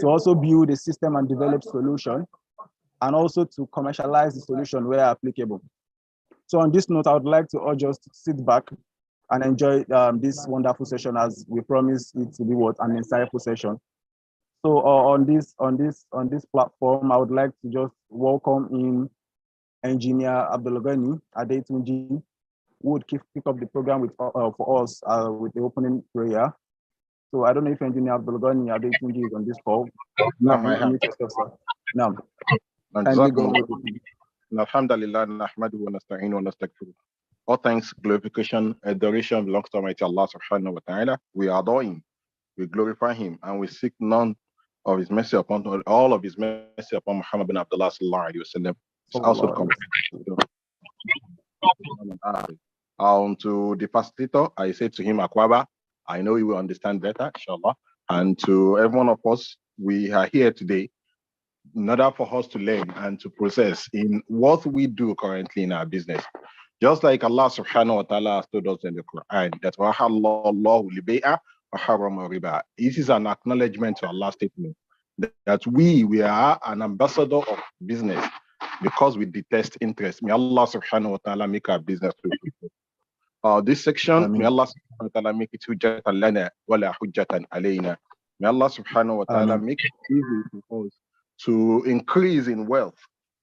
to also build a system and develop solution, and also to commercialize the solution where applicable. So on this note, I would like to urge us to sit back and enjoy this wonderful session, as we promise it to be what an insightful session. So on this platform, I would like to just welcome in Engineer Abdulghani Adetunji, who would kick up the program with for us with the opening prayer. So I don't know if Engineer Abdulghani Adetunji is on this call. No, I have. No. Kindly go with it. Alhamdulillah, nahmaduhu wa nasta'inu wa nastaghfiruh. All thanks, glorification, adoration belongs to Almighty Allah subhanahu wa ta'ala. We adore him, we glorify him, and we seek none of his mercy upon all of his mercy upon Muhammad bin Abdullah sallallahu alayhi wa sallam. Also come to the facilitator, I say to him, Akwaba, I know you will understand better, inshallah. And to every one of us, we are here today in order for us to learn and to process in what we do currently in our business. Just like Allah subhanahu wa ta'ala has told us in the Quran that this is an acknowledgement to Allah's statement that we are an ambassador of business because we detest interest. May Allah subhanahu wa ta'ala make our business this section, may Allah subhanahu wa ta'ala make it hujjatan lana wala hujjatan alayna. May Allah subhanahu wa ta'ala make it easy for us to increase in wealth,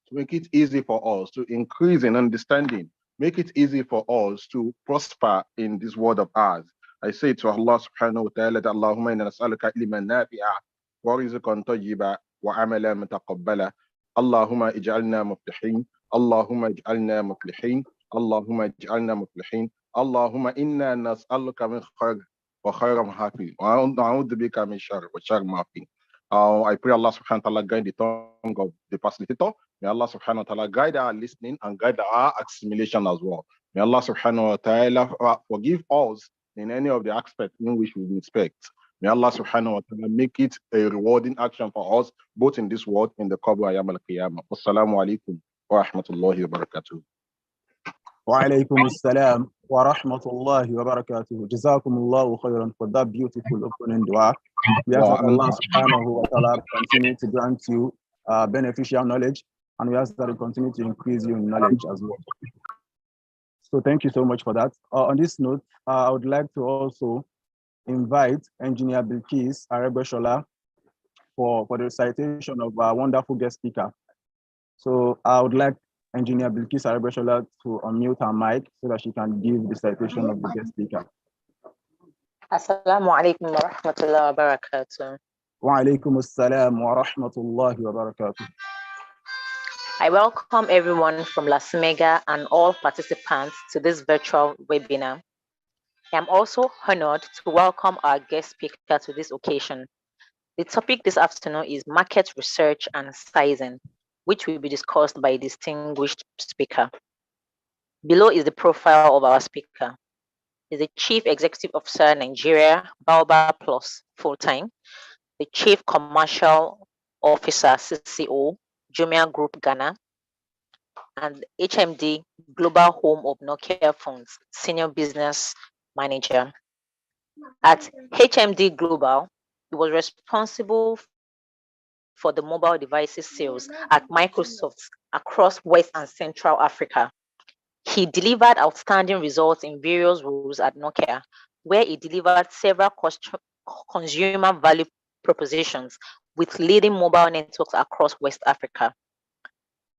to make it easy for us to increase in understanding, make it easy for us to prosper in this world of ours. I say to Allah subhanahu wa ta'ala, Allahumma inna nas'aluka ilman nafi'a wa rizqan tayyiba wa amalan mutaqabbala. Allahumma ij'alna muflihin. Allahumma ij'alna muflihin. Allahumma ij'alna muflihin. Allahumma inna nas'aluka min khayr wa khayra ma fi wa na'udhu bika min sharr wa sharr ma fi. I pray Allah subhanahu wa ta'ala guide the tongue of the facilitator. May Allah subhanahu wa ta'ala guide our listening and guide our assimilation as well. May Allah subhanahu wa ta'ala forgive us in any of the aspects in which we expect. May Allah subhanahu wa ta'ala make it a rewarding action for us, both in this world and the Qabr Ayam al-Qiyamah. Wassalamu alaikum wa rahmatullahi wa barakatuh. Wa alaikum assalam wa rahmatullahi wa barakatuh. Jazakumullahu khairan for that beautiful opening dua. We ask that Allah subhanahu wa ta'ala continue to grant you beneficial knowledge, and we ask that He continue to increase you in knowledge as well. So thank you so much for that. On this note, I would like to also invite Engineer Bilkis Arebeshola for the recitation of our wonderful guest speaker. So I would like Engineer Bilkis Arebeshola to unmute her mic so that she can give the citation of the guest speaker. Assalamu alaikum wa rahmatullahi wa barakatuh. Wa alaikum assalam wa rahmatullahi wa barakatuh. I welcome everyone from LASUMEGA and all participants to this virtual webinar. I am also honored to welcome our guest speaker to this occasion. The topic this afternoon is market research and sizing, which will be discussed by a distinguished speaker. Below is the profile of our speaker. He's the Chief Executive Officer, Nigeria, Baobab Plus, full-time, the Chief Commercial Officer, CCO, Jumia Group Ghana, and HMD, Global Home of Nokia Phones, Senior Business Manager. At HMD Global, he was responsible for the mobile devices sales at Microsoft across West and Central Africa. He delivered outstanding results in various roles at Nokia, where he delivered several consumer value propositions with leading mobile networks across West Africa.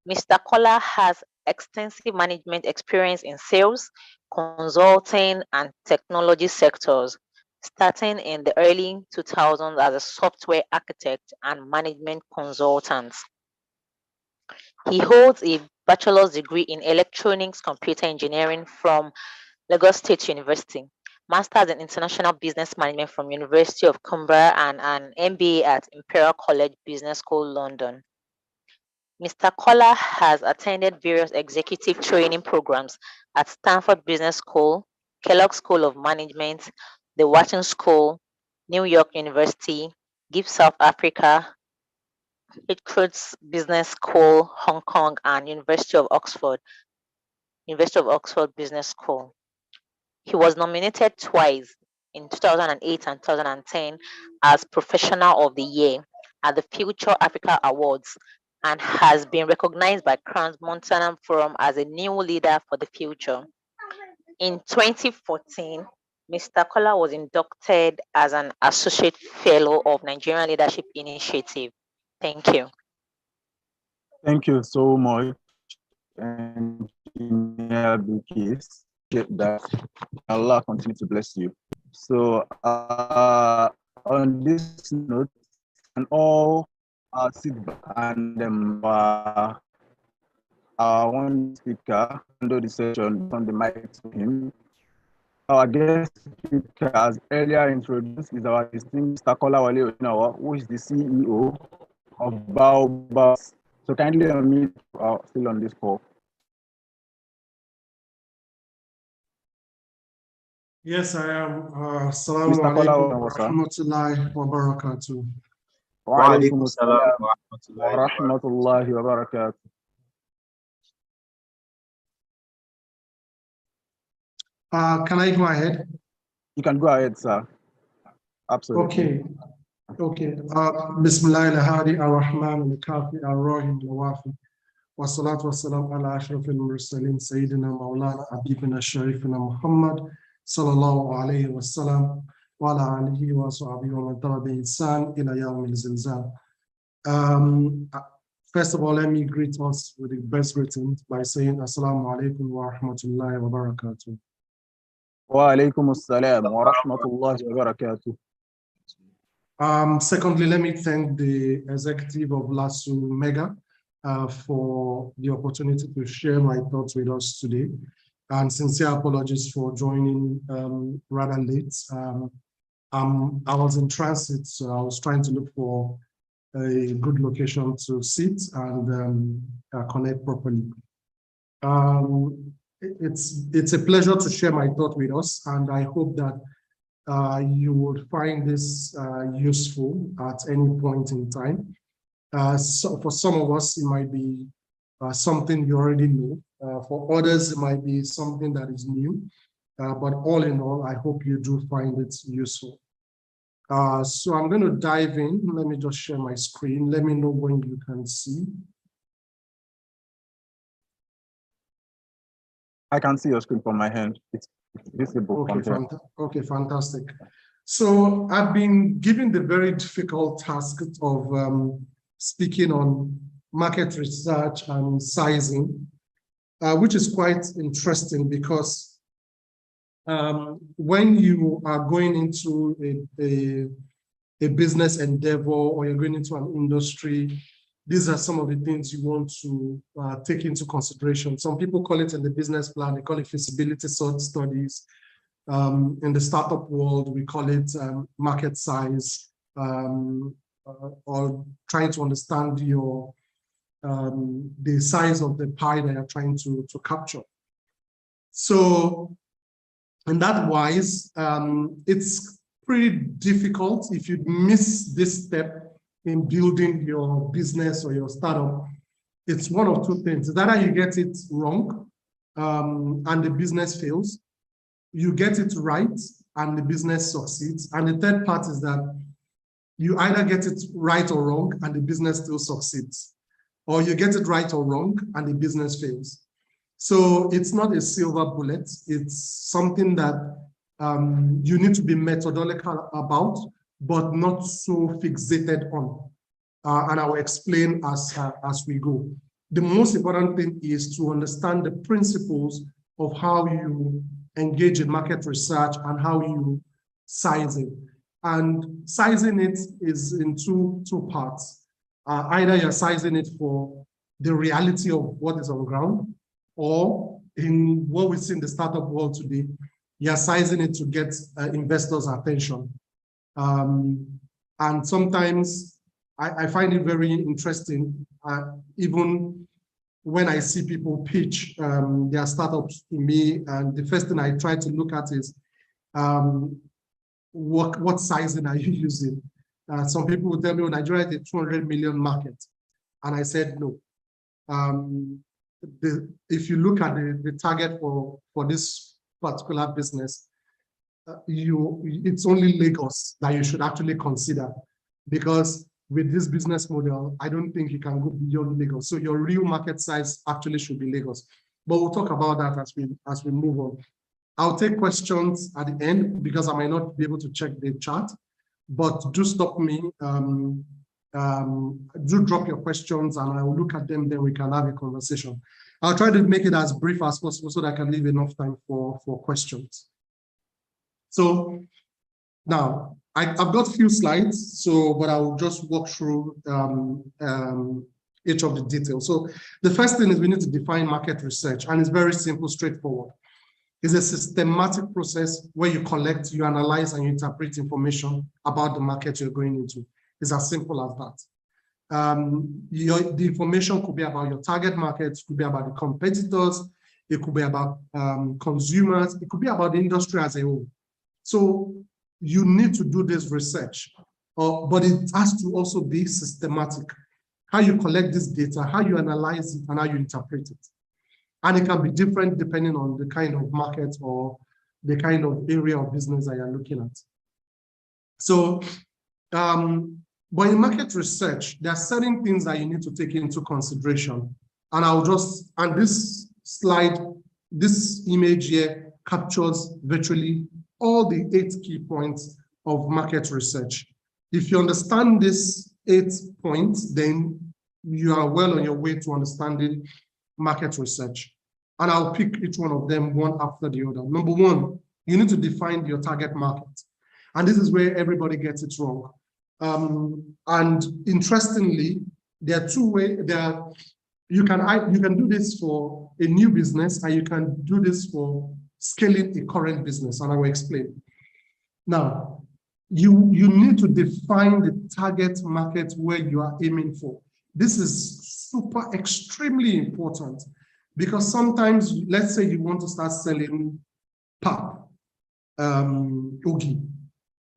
Mr. Kola has extensive management experience in sales, consulting, and technology sectors, starting in the early 2000s as a software architect and management consultant. He holds a bachelor's degree in electronics computer engineering from Lagos State University, master's in international business management from University of Cumbria, and an MBA at Imperial College Business School, London. Mr. Kola has attended various executive training programs at Stanford Business School, Kellogg School of Management, the Wharton School, New York University, GIFT South Africa, Recruits Business School, Hong Kong, and University of Oxford Business School. He was nominated twice in 2008 and 2010 as Professional of the Year at the Future Africa Awards and has been recognized by Crown Montana Forum as a new leader for the future. In 2014, Mr. Kola was inducted as an Associate Fellow of Nigerian Leadership Initiative. Thank you. Thank you so much, Engineer Bikis. That Allah continue to bless you. So on this note, and all sit back and one speaker under the session on the mic to him. Our guest speaker, as earlier introduced, is our distinguished Mr. Kola Osinowo, who is the CEO of Baobab. So kindly unmute, still on this call. Yes, I am. Assalamu alaikum wa rahmatullahi wa barakatuh. Wa alaikum assalam wa rahmatullahi wa barakatuh. Can I go ahead? You can go ahead, sir. Absolutely. Okay. Bismillah al-Hadi ar-Rahman al-Kafi ar-Rahim al-Wafi. Wa salatu wa salam ala ashraf al-Mursaleen Sayyidina Maulana Habibina Sharifina Muhammad sallallahu alayhi wa sallam wa ala alihi wa sahbihi wa man tabi'a bi ihsan ila yawm al-zilzal. First of all, let me greet us with the best greetings by saying Assalamu alaikum wa rahmatullahi wa barakatuh. Wa alaikum assalam wa rahmatullahi wa barakatuh. Secondly, let me thank the executive of LASUMEGA for the opportunity to share my thoughts with us today. And sincere apologies for joining rather late. I was in transit, so I was trying to look for a good location to sit and connect properly. It's a pleasure to share my thought with us, and I hope that you would find this useful at any point in time. So for some of us, it might be something you already know. For others, it might be something that is new. But all in all, I hope you do find it useful. So I'm going to dive in. Let me just share my screen. Let me know when you can see. I can see your screen from my hand. It's visible. Okay, fantastic. So I've been given the very difficult task of speaking on market research and sizing, which is quite interesting because when you are going into a business endeavor or you're going into an industry, these are some of the things you want to take into consideration. Some people call it in the business plan, they call it feasibility studies. In the startup world, we call it market size, or trying to understand your the size of the pie that you're trying to capture. So, in that wise, it's pretty difficult if you miss this step in building your business or your startup. It's one of two things. Either you get it wrong and the business fails, you get it right and the business succeeds. And the third part is that you either get it right or wrong and the business still succeeds, or you get it right or wrong and the business fails. So it's not a silver bullet. It's something that you need to be methodological about, but not so fixated on. And I will explain as we go. The most important thing is to understand the principles of how you engage in market research and how you size it. And sizing it is in two parts. Either you're sizing it for the reality of what is on ground, or in what we see in the startup world today, you're sizing it to get investors' attention. And sometimes I find it very interesting, even when I see people pitch their startups to me, and the first thing I try to look at is what sizing are you using? Some people will tell me, oh, Nigeria is a 200 million market. And I said, no. If you look at the target for this particular business, it's only Lagos that you should actually consider, because with this business model, I don't think you can go beyond Lagos. So your real market size actually should be Lagos. But we'll talk about that as we move on. I'll take questions at the end because I might not be able to check the chat, but do stop me. Do drop your questions and I will look at them, then we can have a conversation. I'll try to make it as brief as possible so that I can leave enough time for questions. So now, I've got a few slides, but I'll just walk through each of the details. So the first thing is we need to define market research, and it's very simple, straightforward. It's a systematic process where you collect, you analyze, and you interpret information about the market you're going into. It's as simple as that. The information could be about your target markets, could be about the competitors, it could be about consumers, it could be about the industry as a whole. So you need to do this research, but it has to also be systematic. How you collect this data, how you analyze it, and how you interpret it. And it can be different depending on the kind of market or the kind of area of business that you're looking at. So, but in market research, there are certain things that you need to take into consideration. And this slide, this image here captures virtually all the 8 key points of market research. If you understand these 8 points, then you are well on your way to understanding market research. And I'll pick each one of them one after the other. Number 1, you need to define your target market. And this is where everybody gets it wrong. And interestingly, there are 2 ways. You can do this for a new business, and you can do this for scaling a current business, and I will explain. Now, you need to define the target market where you are aiming for. This is extremely important, because sometimes, let's say you want to start selling pap, ogi,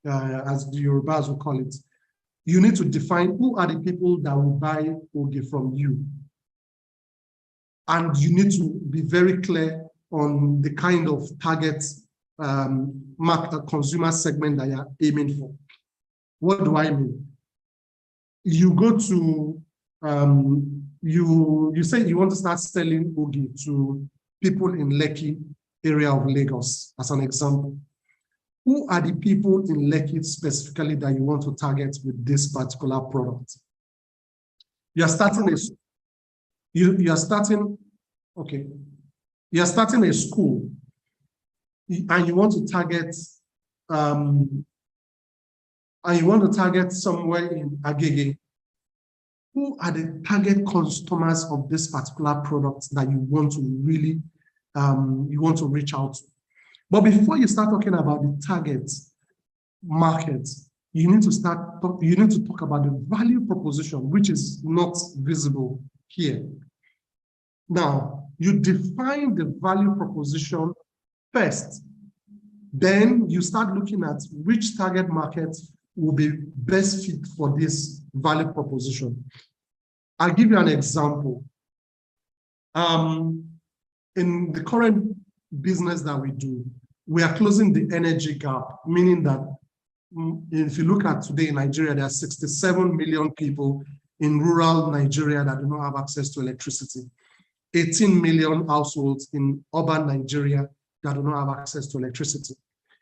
as the Yorubas will call it. You need to define who are the people that will buy ogi from you. And you need to be very clear on the kind of target consumer segment that you're aiming for. What do I mean? You go to, you say you want to start selling ogi to people in Lekki area of Lagos, as an example. Who are the people in Lekki specifically that you want to target with this particular product? You're starting a school, and you want to target somewhere in Agege. Who are the target customers of this particular product that you want to really reach out to? But before you start talking about the target market, you need to talk about the value proposition, which is not visible here. Now, you define the value proposition first. Then you start looking at which target market will be best fit for this value proposition. I'll give you an example. In the current business that we do, we are closing the energy gap, meaning that if you look at today in Nigeria, there are 67 million people in rural Nigeria that do not have access to electricity. 18 million households in urban Nigeria that do not have access to electricity.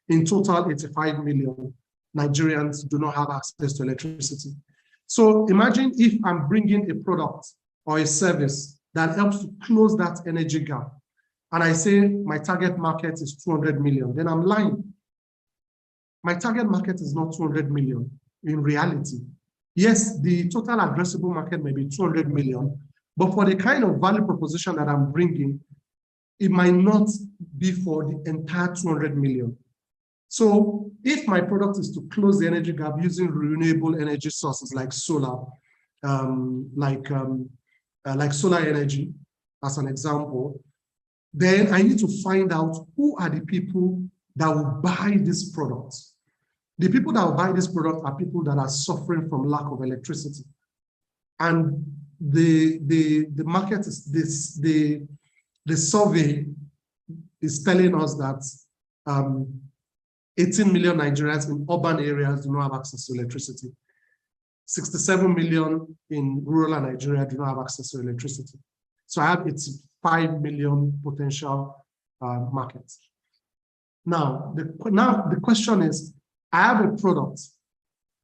In total, 85 million Nigerians do not have access to electricity. So imagine if I'm bringing a product or a service that helps to close that energy gap, and I say my target market is 200 million, then I'm lying. My target market is not 200 million in reality. Yes, the total addressable market may be 200 million, but for the kind of value proposition that I'm bringing, it might not be for the entire 200 million. So if my product is to close the energy gap using renewable energy sources like solar, like solar energy, as an example, then I need to find out who are the people that will buy this product. The people that will buy this product are people that are suffering from lack of electricity. And the market is the survey is telling us that 18 million Nigerians in urban areas do not have access to electricity. 67 million in rural Nigeria do not have access to electricity. So I have 85 million potential markets. Now the question is, I have a product.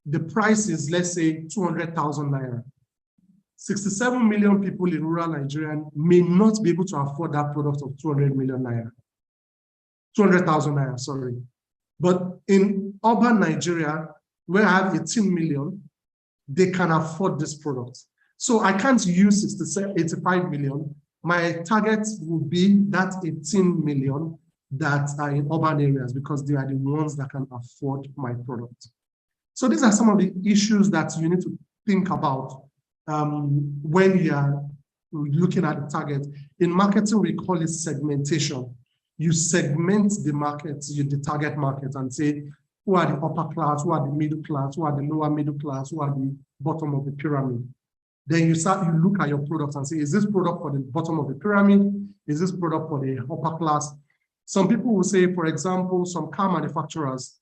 The price is, let's say, 200,000 naira. 67 million people in rural Nigeria may not be able to afford that product of 200 million naira. 200,000 naira, sorry. But in urban Nigeria, where I have 18 million, they can afford this product. So I can't use 85 million. My target will be that 18 million that are in urban areas because they are the ones that can afford my product. So these are some of the issues that you need to think about when you are looking at the target. In marketing, we call it segmentation. You segment the market, the target market, and say, who are the upper class, who are the middle class, who are the lower middle class, who are the bottom of the pyramid. Then you look at your products and say, is this product for the bottom of the pyramid? Is this product for the upper class? Some people will say, for example, some car manufacturers,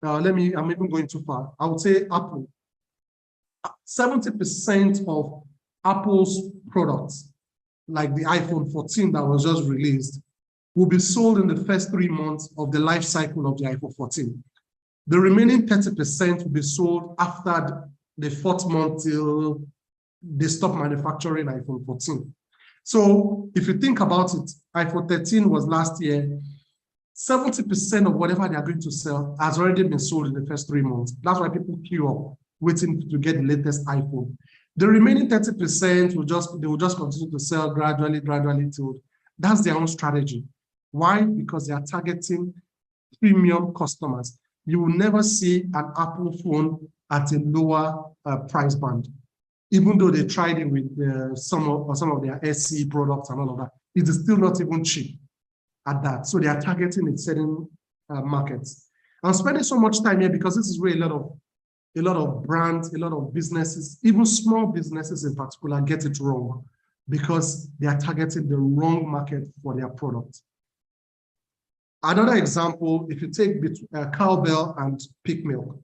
I'm even going too far. I would say Apple. 70% of Apple's products, like the iPhone 14 that was just released, will be sold in the first 3 months of the life cycle of the iPhone 14. The remaining 30% will be sold after the 4th month till they stop manufacturing iPhone 14. So if you think about it, iPhone 13 was last year. 70% of whatever they are going to sell has already been sold in the first 3 months. That's why people queue up, waiting to get the latest iPhone. The remaining 30% they will just continue to sell gradually till. That's their own strategy. Why? Because they are targeting premium customers. You will never see an Apple phone at a lower price band, even though they tried it with some of their SE products and all of that. It is still not even cheap at that. So they are targeting in certain markets. I'm spending so much time here because this is where a lot of brands, a lot of businesses, even small businesses in particular, get it wrong because they are targeting the wrong market for their product. Another example, if you take cowbell and peak milk.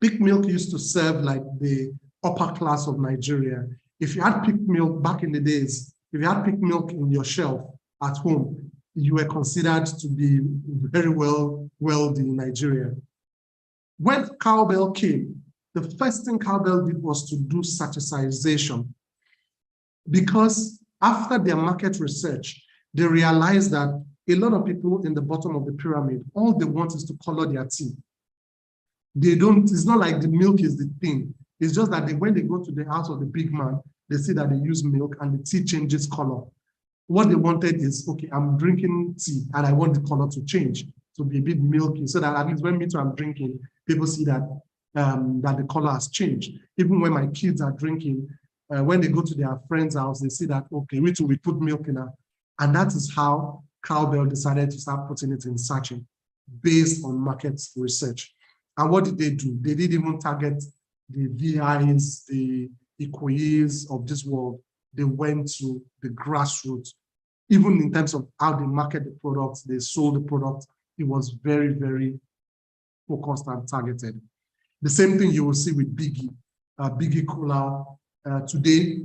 Peak milk used to serve like the upper class of Nigeria. If you had peak milk back in the days, if you had peak milk in your shelf at home, you were considered to be very wealthy in Nigeria. When cowbell came, the first thing cowbell did was to do sachetization, because after their market research, they realized that a lot of people in the bottom of the pyramid, all they want is to color their tea. It's not like the milk is the thing. It's just that when they go to the house of the big man, they see that they use milk and the tea changes color. What they wanted is, okay, I'm drinking tea and I want the color to change, to be a bit milky, so that at least when I'm drinking, people see that, that the color has changed. Even when my kids are drinking, when they go to their friend's house, they see that, okay, we put milk in her. And that is how cowbell decided to start putting it in sachet based on market research. And what did they do? They didn't even target the VIs, the Ikoyis of this world. They went to the grassroots. Even in terms of how they market the products, they sold the product, it was very, very focused and targeted. The same thing you will see with Biggie. Biggie Kola. Today,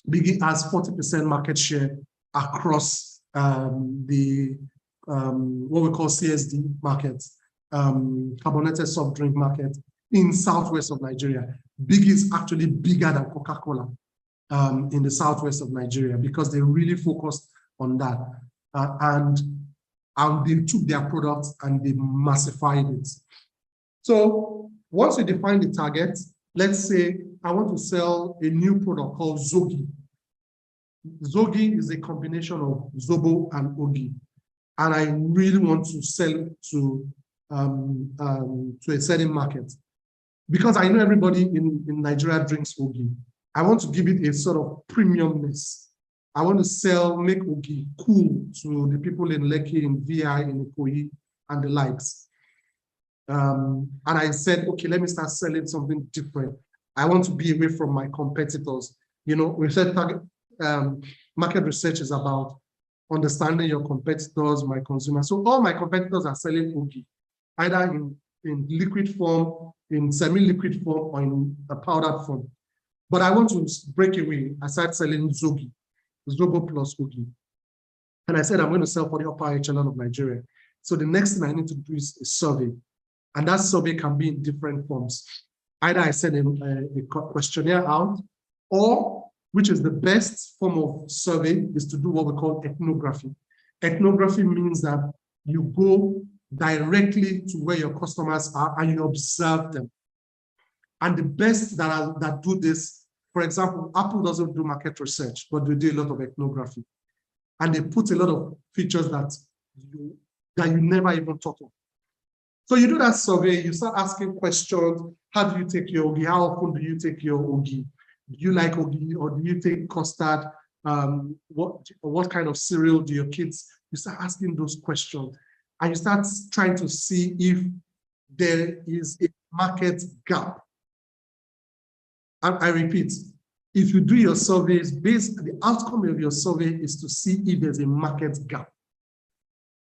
Biggie has 40% market share across the what we call CSD market, carbonated soft drink market in southwest of Nigeria. Biggie is actually bigger than Coca-Cola in the southwest of Nigeria because they really focused on that. And they took their products and they massified it. So once you define the target, let's say I want to sell a new product called Zogi. Zogi is a combination of Zobo and Ogi. And I really want to sell it to a certain market. Because I know everybody in Nigeria drinks Ogi. I want to give it a sort of premiumness. I want to make Ogi cool to the people in Lekki, in VI, in Ikoyi, and the likes. And I said, okay, let me start selling something different. I want to be away from my competitors. You know, we said market research is about understanding your competitors, my consumers. So all my competitors are selling Ogi, either in liquid form in semi-liquid form or in a powdered form. But I want to break away. I started selling Zogi, Zobo plus Ogi. And I said, I'm going to sell for the upper echelon of Nigeria. So the next thing I need to do is a survey. And that survey can be in different forms. Either I send a questionnaire out, or, which is the best form of survey, is to do what we call ethnography. Ethnography means that you go directly to where your customers are and you observe them. And the best that do this, for example, Apple doesn't do market research, but they do a lot of ethnography. And they put a lot of features that you never even thought of. So you do that survey, you start asking questions. How do you take your Ogi? How often do you take your Ogi? Do you like Ogi or do you take custard? What kind of cereal do your kids? You start asking those questions and you start trying to see if there is a market gap. And I repeat, if you do your surveys, the outcome of your survey is to see if there's a market gap.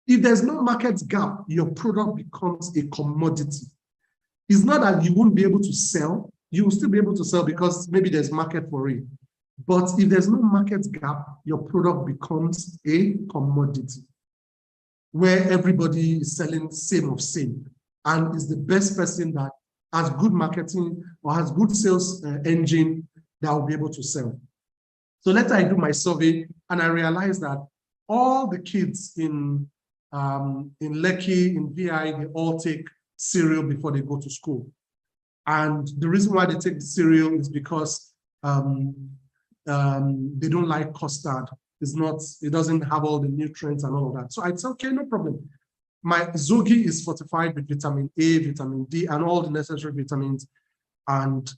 If there's no market gap, your product becomes a commodity. It's not that you won't be able to sell. You will still be able to sell because maybe there's market for it. But if there's no market gap, your product becomes a commodity where everybody is selling same of same and is the best person that has good marketing or has good sales engine that will be able to sell. So let's say I do my survey and I realize that all the kids in Lekki, in VI, they all take cereal before they go to school. And the reason why they take the cereal is because they don't like custard. It doesn't have all the nutrients and all of that. So I'd say, okay, no problem. My Zogi is fortified with vitamin A, vitamin D, and all the necessary vitamins. And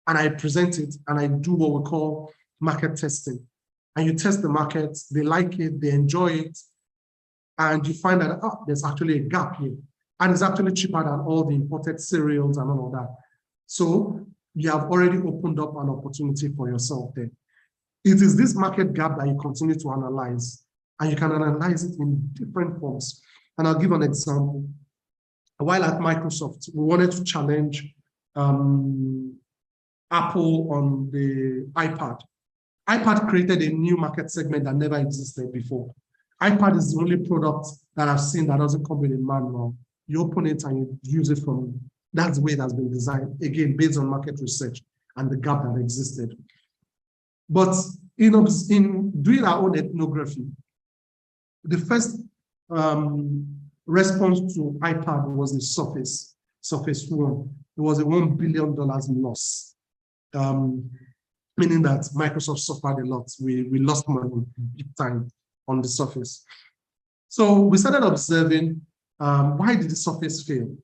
I present it and I do what we call market testing. And you test the market, they like it, they enjoy it, and you find that there's actually a gap here. And it's actually cheaper than all the imported cereals and all of that. So you have already opened up an opportunity for yourself there. It is this market gap that you continue to analyze, and you can analyze it in different forms. And I'll give an example. While at Microsoft, we wanted to challenge Apple on the iPad. iPad created a new market segment that never existed before. iPad is the only product that I've seen that doesn't come with a manual. You open it and you use it from, that's the way it has been designed, again, based on market research and the gap that existed. But in doing our own ethnography, the first response to iPad was the Surface One. It was a $1 billion loss, meaning that Microsoft suffered a lot. We lost money big time on the Surface. So we started observing why did the Surface fail?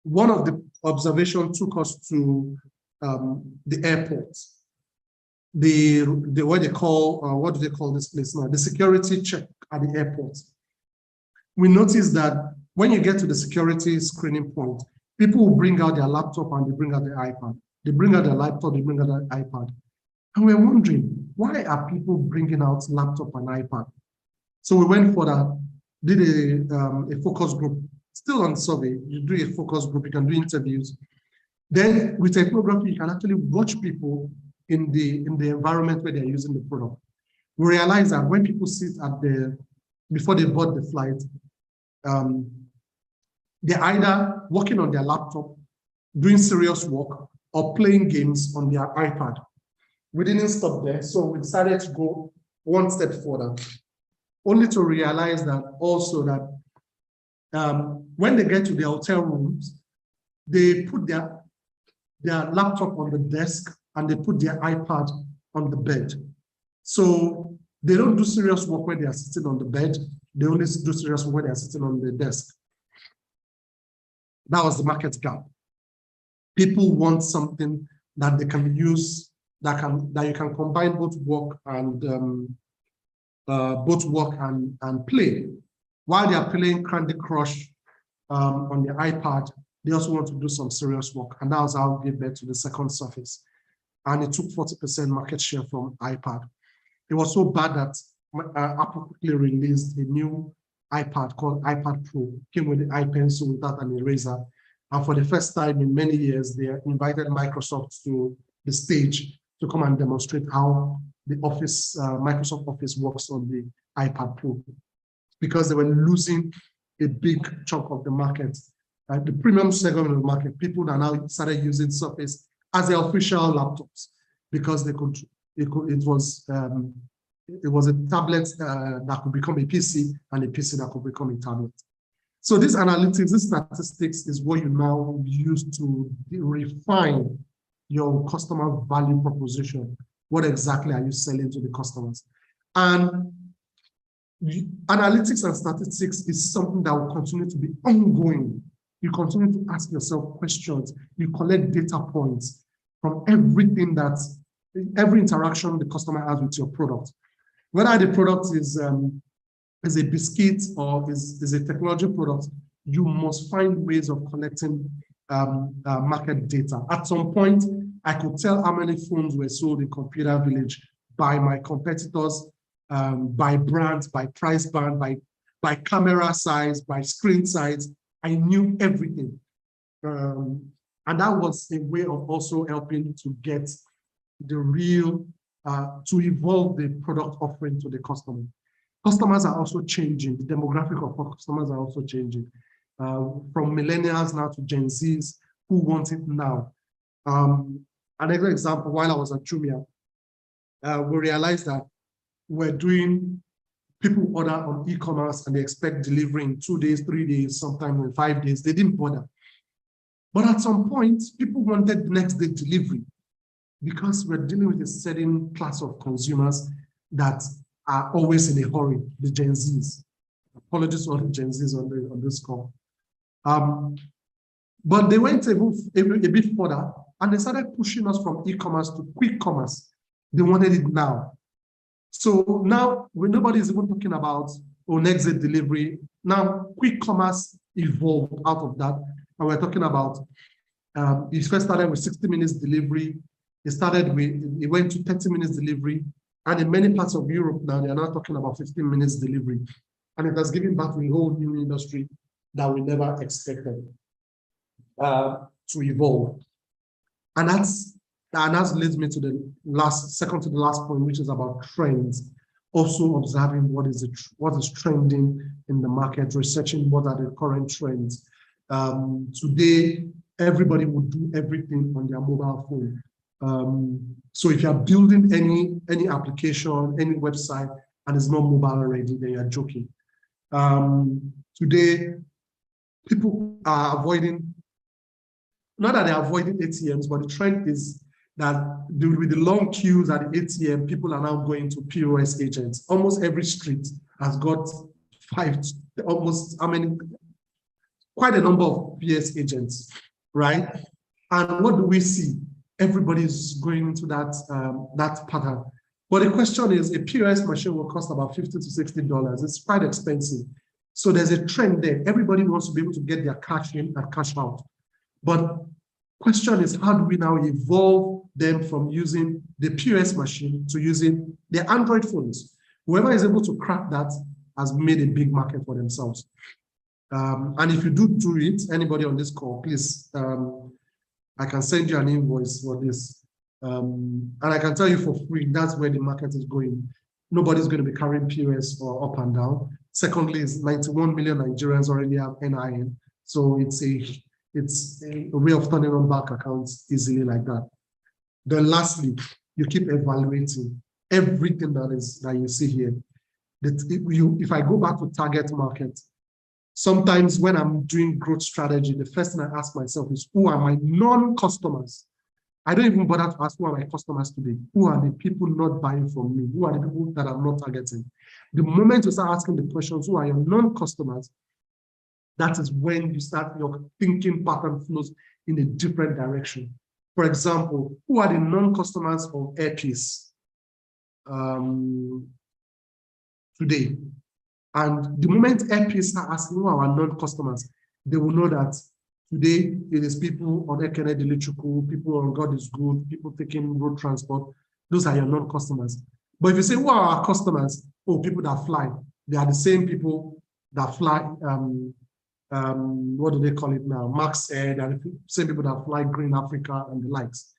One of the observations took us to the airport. What do they call this place now? The security check at the airport. We noticed that when you get to the security screening point, people will bring out their laptop and they bring out their iPad. They bring out their laptop, they bring out their iPad. And we're wondering, why are people bringing out laptop and iPad? So we went for that, did a focus group, still on survey. You do a focus group, you can do interviews. Then with ethnography, you can actually watch people in the environment where they're using the product. We realize that when people sit before they board the flight, they're either working on their laptop, doing serious work, or playing games on their iPad. We didn't stop there, so we decided to go one step further, only to realize that also that when they get to their hotel rooms, they put their laptop on the desk and they put their iPad on the bed. So they don't do serious work when they are sitting on the bed. They only do serious work when they are sitting on the desk. That was the market gap. People want something that they can use, that you can combine both work and play. While they are playing Candy Crush on their iPad, they also want to do some serious work. And that was how we gave birth to the second Surface. And it took 40% market share from iPad. It was so bad that Apple quickly released a new iPad called iPad Pro. Came with the iPencil without an eraser. And for the first time in many years, they invited Microsoft to the stage to come and demonstrate how the Office, Microsoft Office works on the iPad Pro, because they were losing a big chunk of the market. The premium segment of the market, people that now started using Surface as their official laptops, because it was a tablet that could become a PC, and a PC that could become a tablet. So this analytics, this statistics is what you now use to refine your customer value proposition. What exactly are you selling to the customers? And analytics and statistics is something that will continue to be ongoing. You continue to ask yourself questions. You collect data points from everything every interaction the customer has with your product. Whether the product is a biscuit or is a technology product, you must find ways of collecting market data. At some point, I could tell how many phones were sold in Computer Village by my competitors, by brands, by price band, by camera size, by screen size. I knew everything. And that was a way of also helping to get the real, to evolve the product offering to the customer. Customers are also changing. The demographic of our customers are also changing. From millennials now to Gen Zs who want it now. Another example, while I was at Jumia, we realized that people order on e-commerce and they expect delivery in 2 days, 3 days, sometimes in 5 days. They didn't bother. But at some point, people wanted next day delivery, because we're dealing with a certain class of consumers that are always in a hurry, the Gen Zs. Apologies to all the Gen Zs on this call. But they went a bit further, and they started pushing us from e-commerce to quick commerce. They wanted it now. So now, when nobody is even talking about next day delivery, now quick commerce evolved out of that. And we're talking about, it first started with 60 minutes delivery. It went to 30 minutes delivery. And in many parts of Europe now, they are now talking about 15 minutes delivery. And it has given back to a whole new industry that we never expected to evolve. And that leads me to the second to the last point, which is about trends. Also observing what is trending in the market, researching what are the current trends. Today, everybody would do everything on their mobile phone. So if you're building any application, any website, and it's not mobile ready, then you're joking. Today, people are avoiding, not that they're avoiding ATMs, but the trend is that with the long queues at the ATM, people are now going to POS agents. Almost every street has got quite a number of POS agents, right? And what do we see? Everybody's going into that pattern. But the question is, a POS machine will cost about $50 to $60. It's quite expensive. So there's a trend there. Everybody wants to be able to get their cash in and cash out. But question is, how do we now evolve them from using the POS machine to using their Android phones? Whoever is able to crack that has made a big market for themselves. And if you do it, anybody on this call, please, I can send you an invoice for this. And I can tell you for free, that's where the market is going. Nobody's going to be carrying POS or up and down. Secondly, 91 million Nigerians already have NIN. So it's a way of turning on bank accounts easily like that. Then lastly, you keep evaluating everything that you see here. If I go back to target market, sometimes when I'm doing growth strategy, the first thing I ask myself is, who are my non-customers? I don't even bother to ask who are my customers today. Who are the people not buying from me? Who are the people that I'm not targeting? The moment you start asking the questions, who are your non-customers? That is when you start, your thinking pattern flows in a different direction. For example, who are the non-customers of Airpiece today? And the moment Airpiece start asking who are our non-customers, they will know that today it is people on Ekene Delichuku, people on God is Good, people taking road transport. Those are your non-customers. But if you say, who are our customers? Oh, people that fly. They are the same people that fly what do they call it now? Max Air, and same people that fly Green Africa and the likes.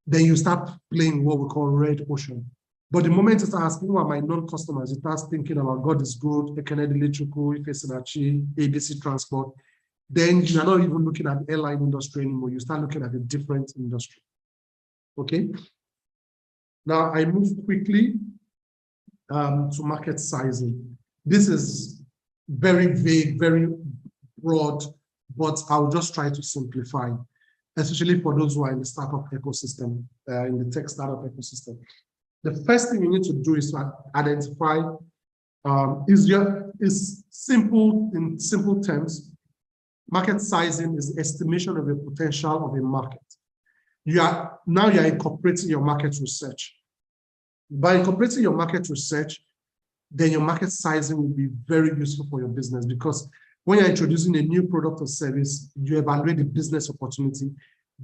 Then you start playing what we call red ocean. But the moment you start asking, who are my non-customers, you start thinking about God is good, Ekenedi Electrical, Ifesinachi, ABC Transport. Then you're not even looking at the airline industry anymore. You start looking at a different industry. Okay. Now I move quickly to market sizing. This is very vague, very broad, but I'll just try to simplify, especially for those who are in the startup ecosystem, in the tech startup ecosystem. The first thing you need to do is to identify, is simple, in simple terms, market sizing is the estimation of the potential of a market. Now you're incorporating your market research. By incorporating your market research, then your market sizing will be very useful for your business, because when you're introducing a new product or service, you evaluate the business opportunity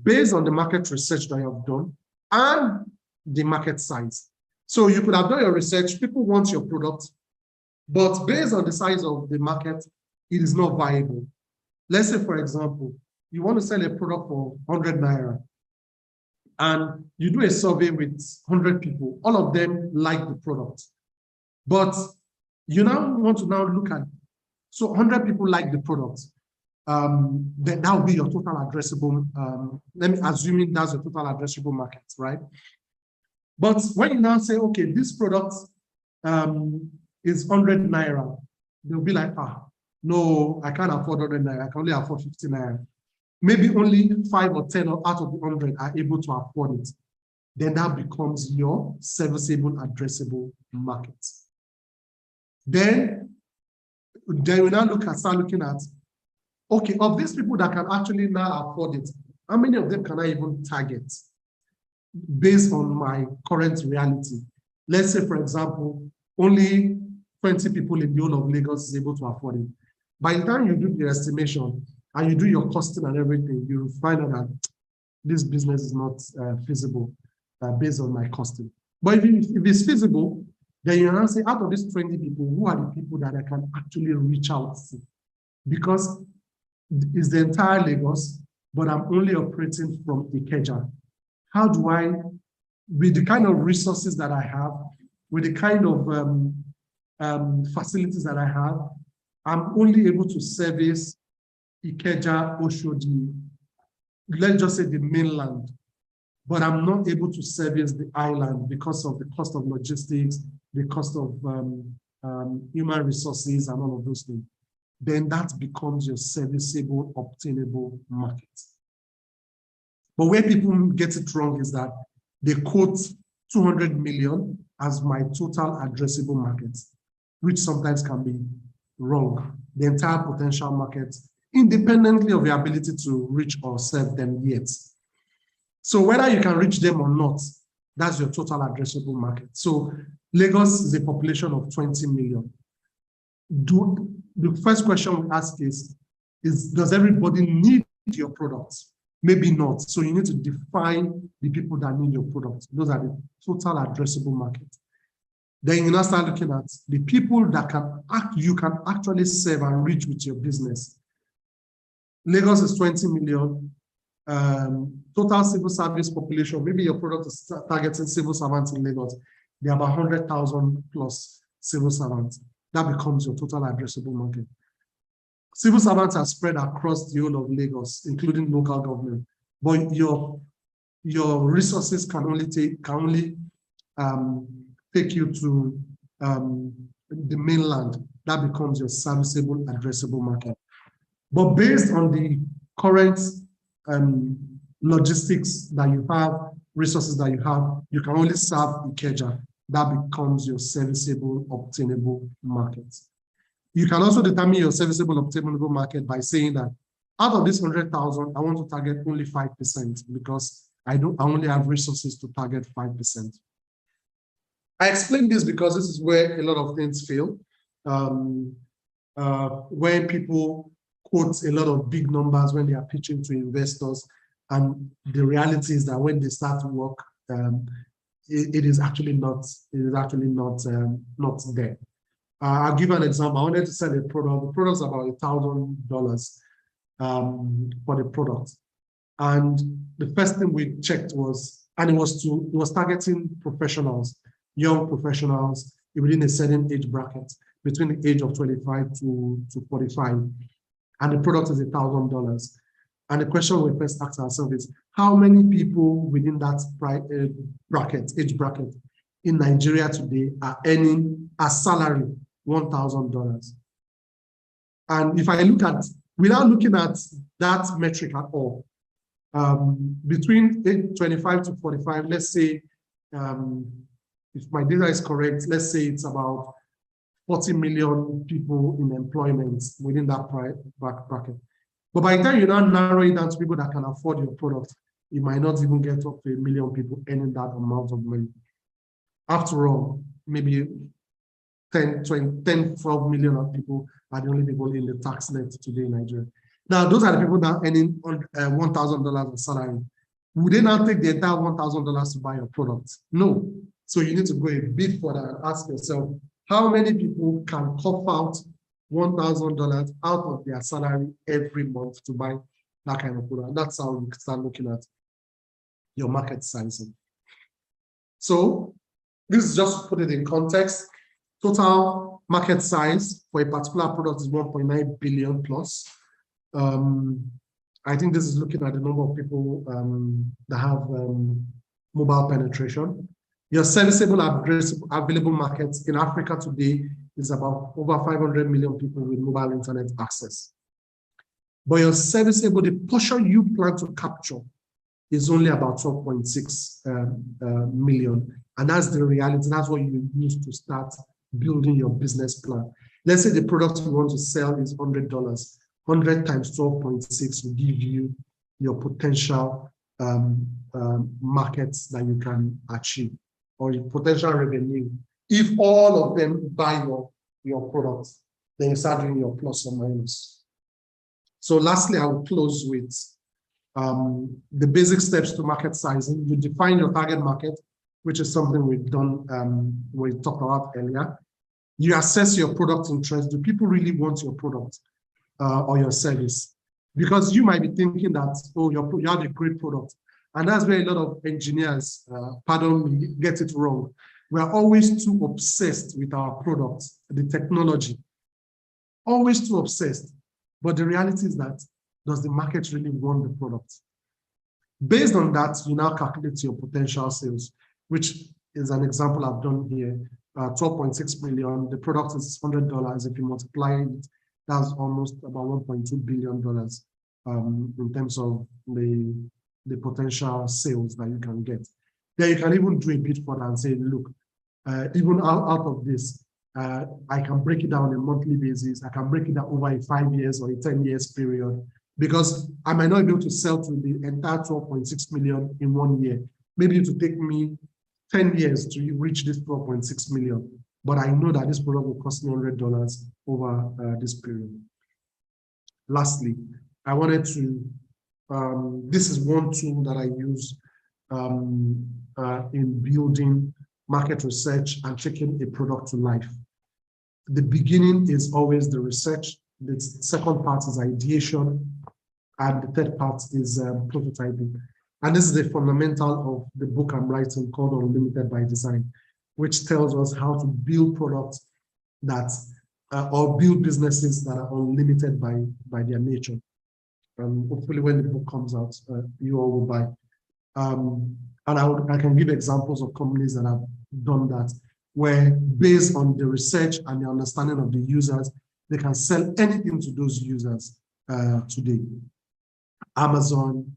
based on the market research that you have done and the market size. So you could have done your research, people want your product, but based on the size of the market, it is not viable. Let's say, for example, you want to sell a product for 100 Naira, and you do a survey with 100 people, all of them like the product. But you now want to now look at, so 100 people like the product, then that will be your total addressable, let me assuming that's your total addressable market, right? But when you now say, okay, this product is 100 Naira, they'll be like, no, I can't afford 100 Naira, I can only afford 50 Naira. Maybe only 5 or 10 out of the 100 are able to afford it. Then that becomes your serviceable, addressable market. Then we now start looking at, okay, of these people that can actually now afford it, how many of them can I even target based on my current reality? Let's say, for example, only 20 people in the whole of Lagos is able to afford it. By the time you do the estimation and you do your costing and everything, you will find out that this business is not feasible based on my costing. But if it's feasible, then you now say, out of these 20 people, who are the people that I can actually reach out to? Because it's the entire Lagos, but I'm only operating from Ikeja. How do I, with the kind of resources that I have, with the kind of facilities that I have, I'm only able to service Ikeja, Oshodi, let's just say the mainland, but I'm not able to service the island because of the cost of logistics, the cost of human resources and all of those things. Then that becomes your serviceable, obtainable market. But where people get it wrong is that they quote 200 million as my total addressable market, which sometimes can be wrong. The entire potential market, independently of your ability to reach or serve them yet. So whether you can reach them or not, that's your total addressable market. So Lagos is a population of 20 million. The first question we ask is does everybody need your products? Maybe not. So you need to define the people that need your products. Those are the total addressable market. Then you now start looking at the people that you can actually serve and reach with your business. Lagos is 20 million. Total civil service population, maybe your product is targeting civil servants in Lagos. There are about 100,000 plus civil servants. That becomes your total addressable market. Civil servants are spread across the whole of Lagos, including local government. But your resources can only take you to the mainland. That becomes your serviceable, addressable market. But based on the current logistics that you have, resources that you have, you can only serve Ikeja. That becomes your serviceable, obtainable market. You can also determine your serviceable, obtainable market by saying that out of this 100,000, I want to target only 5% because I only have resources to target 5%. I explain this because this is where a lot of things fail. When people quote a lot of big numbers when they are pitching to investors, and the reality is that when they start to work, it is actually not there. I'll give an example. I wanted to sell a product. The product's about $1,000 for the product. And the first thing we checked was, and it was targeting professionals, young professionals within a certain age bracket, between the age of 25 to 45. And the product is $1,000. And the question we first asked ourselves is, how many people within that age bracket in Nigeria today are earning a salary $1,000? And if I look at, without looking at that metric at all, between age 25 to 45, let's say, if my data is correct, let's say it's about 40 million people in employment within that bracket. But by the time you now narrow it down to people that can afford your product, you might not even get up to 1 million people earning that amount of money. After all, maybe 10, 12 million of people are the only people in the tax net today in Nigeria. Now, those are the people that are earning $1,000 of salary. Would they now take the entire $1,000 to buy your product? No. So you need to go a bit further and ask yourself, how many people can cough out $1,000 out of their salary every month to buy that kind of product? That's how you start looking at your market sizing. So this is just to put it in context. Total market size for a particular product is 1.9 billion plus. I think this is looking at the number of people that have mobile penetration. Your serviceable available markets in Africa today is about over 500 million people with mobile internet access. But your serviceable, the portion you plan to capture is only about 12.6 million. And that's the reality. That's what you use to start building your business plan. Let's say the product you want to sell is $100. 100 times 12.6 will give you your potential markets that you can achieve, or your potential revenue. If all of them buy your products, then you start doing your plus or minus. So lastly, I will close with the basic steps to market sizing. You define your target market, which is something we've done, we talked about earlier. You assess your product interest. Do people really want your product or your service? Because you might be thinking that, oh, you have a great product. And that's where a lot of engineers, pardon me, get it wrong. We are always too obsessed with our products, the technology, always too obsessed. But the reality is that, does the market really want the product? Based on that, you now calculate your potential sales, which is an example I've done here. 12.6 million, the product is $100. If you multiply it, that's almost about $1.2 billion in terms of the potential sales that you can get. Then you can even do a bit further and say, look, even out of this, I can break it down on a monthly basis. I can break it down over a 5 years or a 10 years period, because I might not be able to sell to the entire 12.6 million in 1 year. Maybe it will take me 10 years to reach this 12.6 million. But I know that this product will cost me $100 over this period. Lastly, I wanted to, this is one tool that I use in building market research and taking a product to life. The beginning is always the research. The second part is ideation. And the third part is prototyping. And this is the fundamental of the book I'm writing called Unlimited by Design, which tells us how to build products that, or build businesses that are unlimited by their nature. Hopefully when the book comes out, you all will buy. And I can give examples of companies that have done that, where based on the research and the understanding of the users, they can sell anything to those users today. Amazon,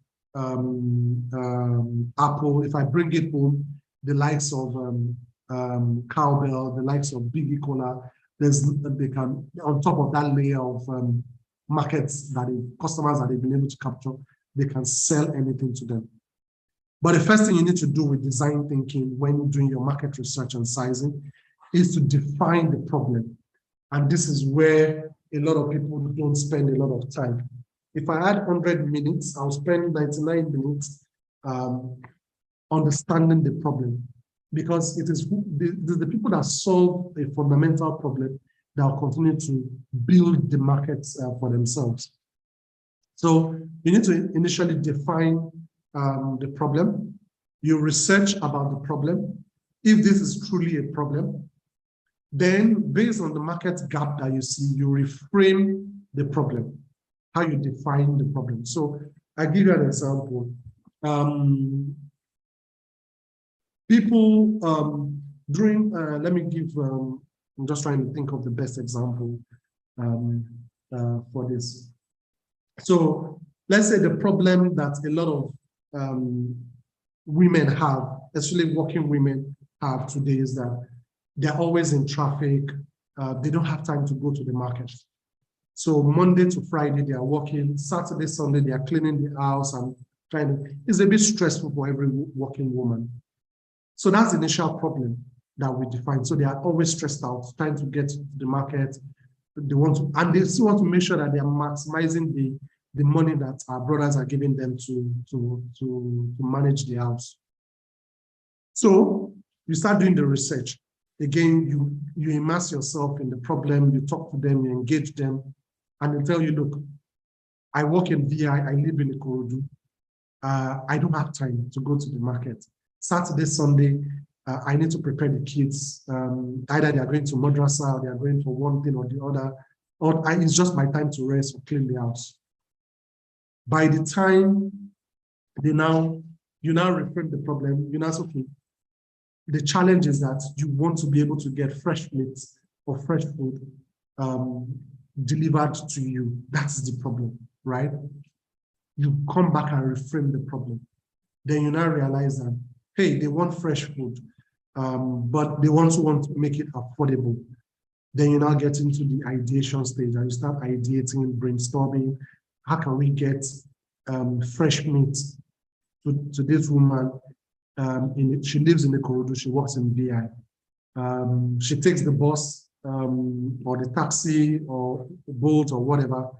Apple, if I bring it home, the likes of Cowbell, the likes of Kola, they can, on top of that layer of markets that customers that they've been able to capture, they can sell anything to them. But the first thing you need to do with design thinking when doing your market research and sizing is to define the problem. And this is where a lot of people don't spend a lot of time. If I had 100 minutes, I'll spend 99 minutes understanding the problem, because it is the people that solve a fundamental problem that will continue to build the markets for themselves. So you need to initially define the problem. You research about the problem. If this is truly a problem, then based on the market gap that you see, you reframe the problem, how you define the problem. So I give you an example. People let me give, I'm just trying to think of the best example for this. So let's say the problem that a lot of women have, especially working women have today, is that they're always in traffic. They don't have time to go to the market. So Monday to Friday, they are working. Saturday, Sunday, they are cleaning the house and trying to, it's a bit stressful for every working woman. So that's the initial problem that we define. So they are always stressed out, trying to get to the market. They want to, and they still want to make sure that they are maximizing the money that our brothers are giving them to manage the house. So you start doing the research. Again, you immerse yourself in the problem, you talk to them, you engage them, and they tell you, look, I work in VI, I live in Ikorodu. I don't have time to go to the market. Saturday, Sunday, I need to prepare the kids. Either they are going to madrasa or they are going for one thing or the other, or it's just my time to rest or clean the house. By the time you now reframe the problem, you now say, okay, the challenge is that you want to be able to get fresh meat or fresh food delivered to you. That's the problem, right? You come back and reframe the problem. Then you now realize that, hey, they want fresh food, but they want to make it affordable. Then you now get into the ideation stage and you start ideating, brainstorming. How can we get fresh meat to this woman? She lives in Ikorodu, she works in VI. She takes the bus or the taxi or the boat or whatever.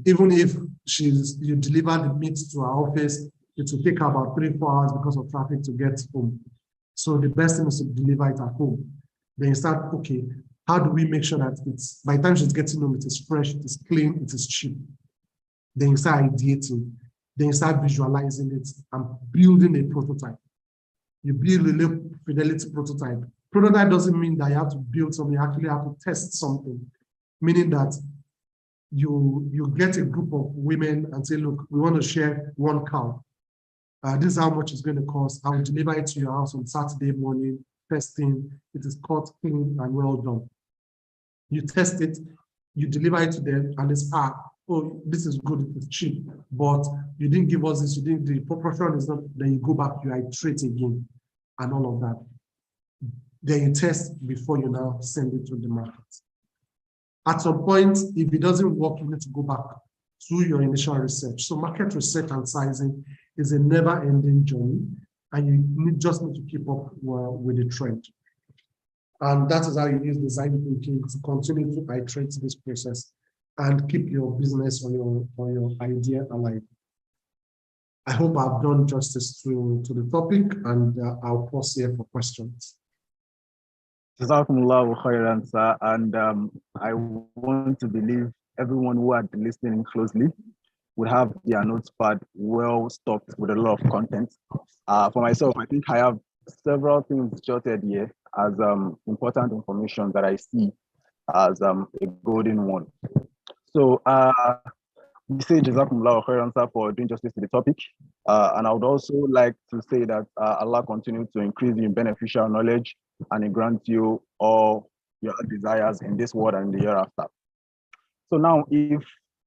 Even if you deliver the meat to her office, it will take her about 3-4 hours because of traffic to get home. So the best thing is to deliver it at home. Then you start, okay, how do we make sure that by the time she's getting home, it is fresh, it is clean, it is cheap. Then you start ideating. Then you start visualizing it and building a prototype. You build a low fidelity prototype. Prototype doesn't mean that you have to build something, you actually have to test something, meaning that you get a group of women and say, look, we want to share one cow. This is how much it's going to cost. I will deliver it to your house on Saturday morning, testing. It is cut, clean, and well done. You test it, you deliver it to them, and it's, oh, this is good, it is cheap, but you didn't give us this, the proportion is not, then you go back, you iterate again, and all of that. Then you test before you now send it to the market. At some point, if it doesn't work, you need to go back to your initial research. So market research and sizing is a never-ending journey, and you just need to keep up with the trend. And that is how you use design thinking to continue to iterate this process and keep your business or your idea alive. I hope I've done justice to the topic, and I'll pause here for questions. Jazakumullahu khairan, sir. And I want to believe everyone who had been listening closely would have their notepad well stocked with a lot of content. For myself, I think I have several things jotted here as important information that I see as a golden one. So we say Jazakumullahu khairan, sir, for doing justice to the topic. And I would also like to say that Allah continue to increase you in beneficial knowledge and grant you all your desires in this world and the year after. So now, if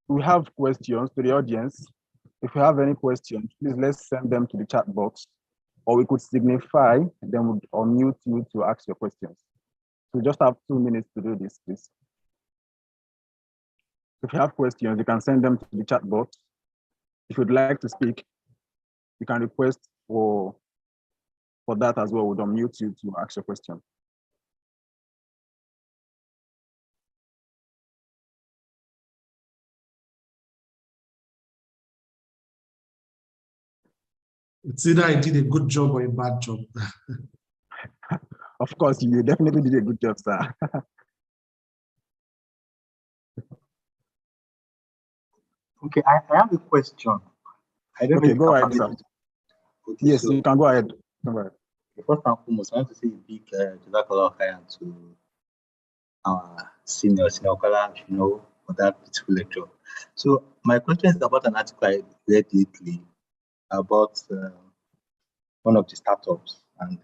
we have questions to the audience, if you have any questions, please let's send them to the chat box, or we could signify, then we'll unmute you to ask your questions. So just have 2 minutes to do this, please. If you have questions, you can send them to the chat box. If you'd like to speak, you can request for that as well. We'll unmute you to ask your question. It's either I did a good job or a bad job. Of course, you definitely did a good job, sir. Okay, I have a question. I don't know Okay, if go you ahead, can sir. permit. Okay, Yes, so you can go ahead. Go ahead. first and foremost, I want to say a big Jazakallah khairan to our senior Kola, for that beautiful lecture. So my question is about an article I read lately about one of the startups, and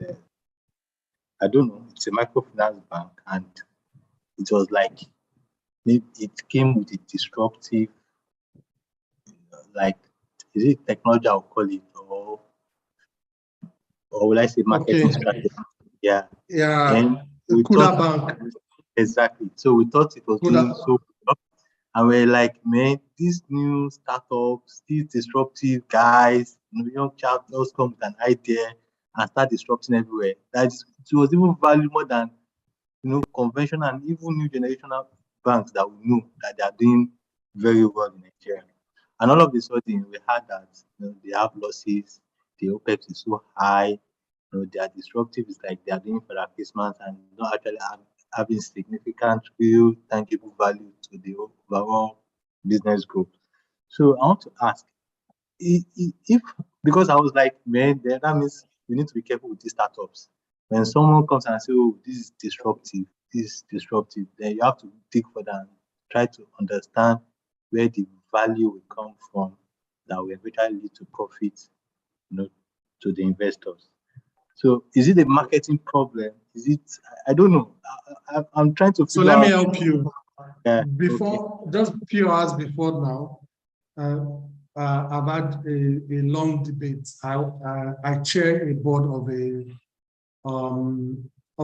I don't know, it's a microfinance bank, and it was like it came with a disruptive, like, is it technology I'll call it, or will I say marketing Okay. strategy? Yeah. Yeah. And we Kola thought Bank. exactly. So we thought it was Kola. doing so well. And we're like, man, these new startups, these disruptive guys, young child just come with an idea and start disrupting everywhere. It was even valued more than conventional and even new generational banks that we know that they are doing very well in Nigeria. And all of a sudden, we heard that they have losses, the OPEX is so high, they are disruptive. It's like they are doing for replacements and not actually having significant, real, tangible value to the overall business growth. So I want to ask, if because I was like, man, that means we need to be careful with these startups. When someone comes and says, "Oh, this is disruptive," then you have to dig further and try to understand where the value will come from that will eventually lead to profit, to the investors. So, is it a marketing problem? Is it? I don't know. I'm trying to So figure let me out. help you. Yeah. Before, just a few hours before now, I've had a long debate. I chair a board of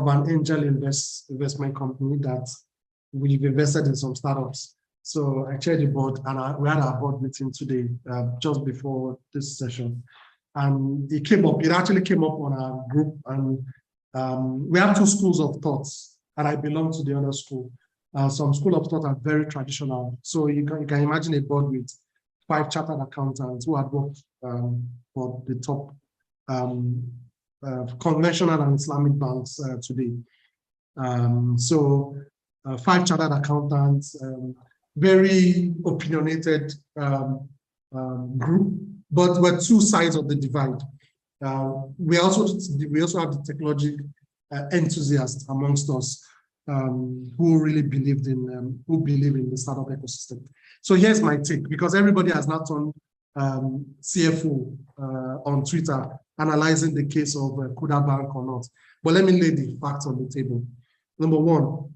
an angel investment company that we've invested in some startups. So I chaired the board, and we had our board meeting today, just before this session. And it actually came up on our group, and we have two schools of thoughts, and I belong to the other school. Some school of thought are very traditional. So you can imagine a board with 5 chartered accountants who had worked for the top conventional and Islamic banks today. 5 chartered accountants, very opinionated group, but we're two sides of the divide. We also have the technology enthusiasts amongst us who really believe in the startup ecosystem. So here's my take, because everybody has now turned CFO on Twitter analyzing the case of Kola Bank or not. But let me lay the facts on the table. Number one,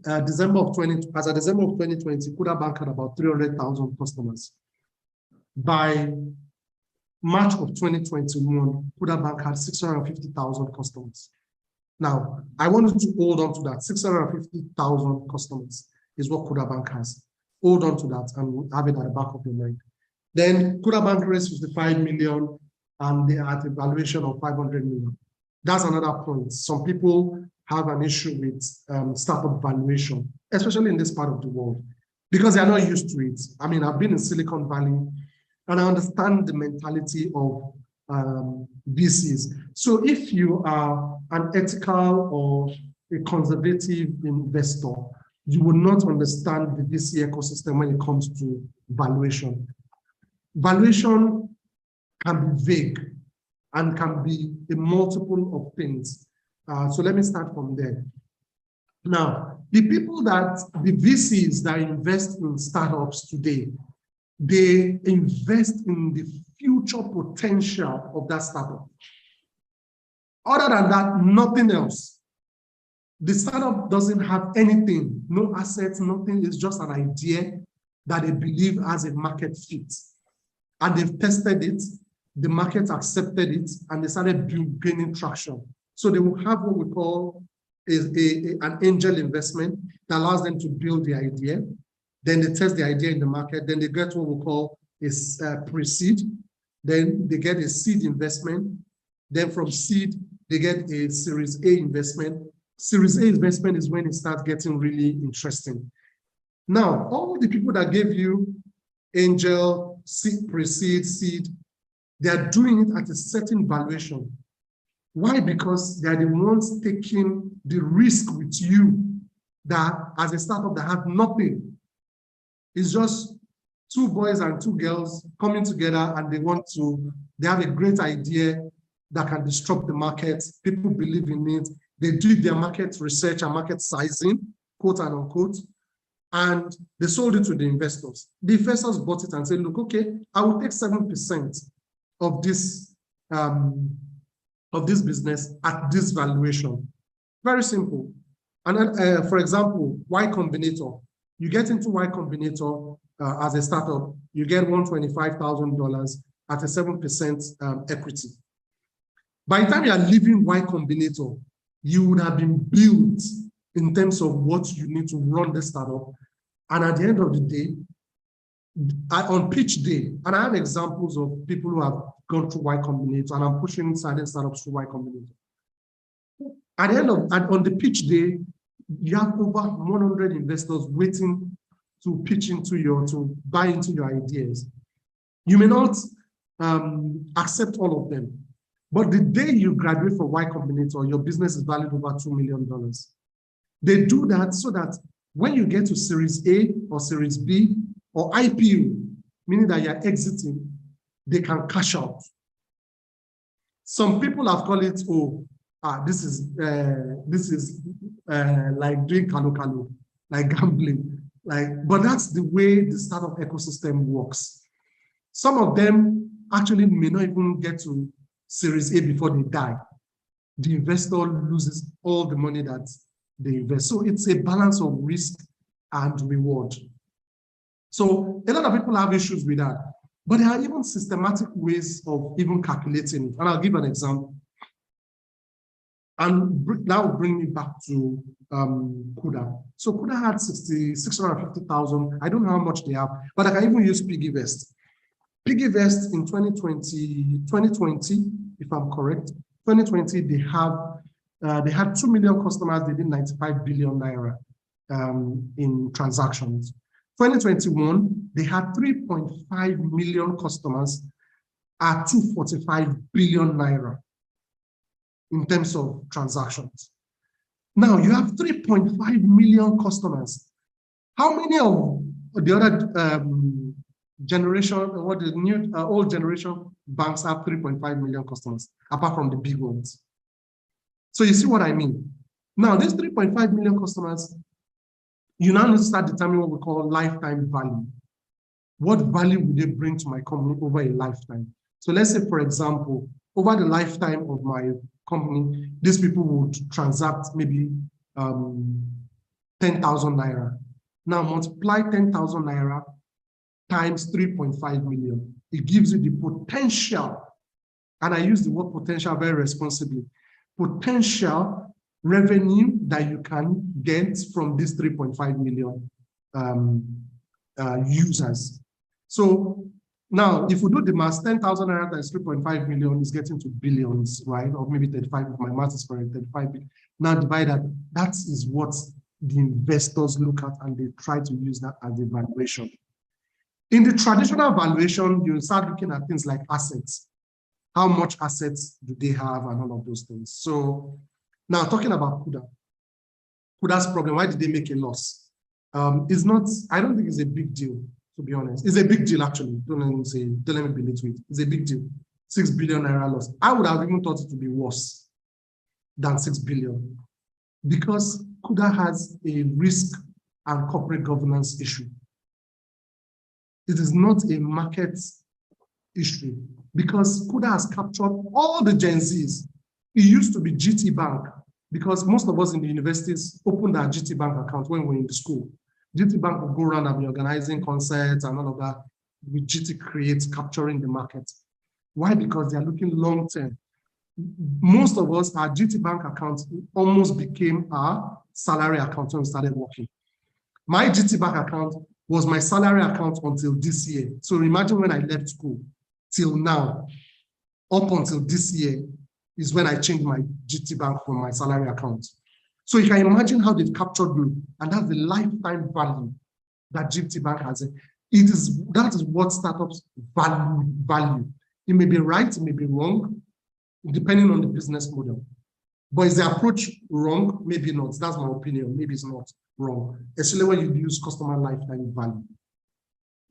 as of December of 2020, Kola Bank had about 300,000 customers. By March of 2021, Kola Bank had 650,000 customers. Now, I wanted to hold on to that. 650,000 customers is what Kola Bank has. Hold on to that and have it at the back of your mind. Then Kola Bank raised 55 million and they had a valuation of 500 million. That's another point. Some people have an issue with startup valuation, especially in this part of the world, because they are not used to it. I mean, I've been in Silicon Valley and I understand the mentality of VCs. So if you are an ethical or a conservative investor, you will not understand the VC ecosystem when it comes to valuation. Valuation can be vague and can be a multiple of things. So let me start from there. Now, the VCs that invest in startups today, they invest in the future potential of that startup. Other than that, nothing else. The startup doesn't have anything, no assets, nothing. It's just an idea that they believe has a market fit. And they've tested it, the market accepted it, and they started gaining traction. So they will have what we call an angel investment that allows them to build the idea. Then they test the idea in the market. Then they get what we call a pre-seed. Then they get a seed investment. Then from seed, they get a Series A investment. Series A investment is when it starts getting really interesting. Now, all the people that gave you angel, seed, pre-seed, seed, they are doing it at a certain valuation. Why? Because they are the ones taking the risk with you that as a startup that have nothing. It's just two boys and two girls coming together and they have a great idea that can disrupt the market. People believe in it. They do their market research and market sizing, quote and unquote, and they sold it to the investors. The investors bought it and said, look, okay, I will take 7% of this business at this valuation. Very simple. And then, for example, Y Combinator. You get into Y Combinator as a startup, you get $125,000 at a 7% equity. By the time you are leaving Y Combinator, you would have been built in terms of what you need to run the startup. And at the end of the day, on pitch day, and I have examples of people who have gone through Y Combinator, and I'm pushing certain startups through Y Combinator. At the end of, on the pitch day, you have over 100 investors waiting to pitch into to buy into your ideas. You may not accept all of them, but the day you graduate from Y Combinator, your business is valued over $2 million. They do that so that when you get to Series A or Series B or IPO, meaning that you're exiting, they can cash out. Some people have called it, this is like doing kalo, like gambling, but that's the way the startup ecosystem works. Some of them actually may not even get to Series A before they die. The investor loses all the money that they invest. So it's a balance of risk and reward. So a lot of people have issues with that, but there are even systematic ways of even calculating it. And I'll give an example. And that will bring me back to Kuda. So Kuda had 650,000. I don't know how much they have, but I can even use PiggyVest. PiggyVest in 2020, if I'm correct, 2020 they had 2 million customers. They did 95 billion naira in transactions. 2021, they had 3.5 million customers at 245 billion naira. In terms of transactions. Now you have 3.5 million customers. How many of the other generation, what the new old generation banks have 3.5 million customers, apart from the big ones? So you see what I mean? Now, these 3.5 million customers, you now need to start determining what we call lifetime value. What value would they bring to my company over a lifetime? So let's say, for example, over the lifetime of my company, these people would transact maybe 10,000 naira. Now multiply 10,000 naira times 3.5 million. It gives you the potential, and I use the word potential very responsibly, potential revenue that you can get from these 3.5 million users. So now, if we do the math, 10,000 naira times 3.5 million is getting to billions, right? Or maybe 35, if my math is correct, 35 billion. Now divide that, that is what the investors look at, and they try to use that as a valuation. In the traditional valuation, you start looking at things like assets. How much assets do they have and all of those things. So now talking about Kuda. Kuda's problem, why did they make a loss? It's not, I don't think it's a big deal. To be honest, it's a big deal actually. Don't let me belittle it. It's a big deal. 6 billion naira loss. I would have even thought it would be worse than 6 billion, because Kuda has a risk and corporate governance issue. It is not a market issue, because Kuda has captured all the Gen Zs. It used to be GT Bank, because most of us in the universities opened our GT Bank account when we were in the school. GT Bank will go around and be organizing concerts and all of that with GT Create, capturing the market. Why? Because they are looking long term. Most of us, our GT Bank account almost became our salary account when we started working. My GT Bank account was my salary account until this year. So imagine when I left school till now, up until this year is when I changed my GT Bank from my salary account. So you can imagine how they've captured me, and that's the lifetime value that GT Bank has. That is what startups value. It may be right, it may be wrong, depending on the business model. But is the approach wrong? Maybe not. That's my opinion. Maybe it's not wrong, especially when you use customer lifetime value.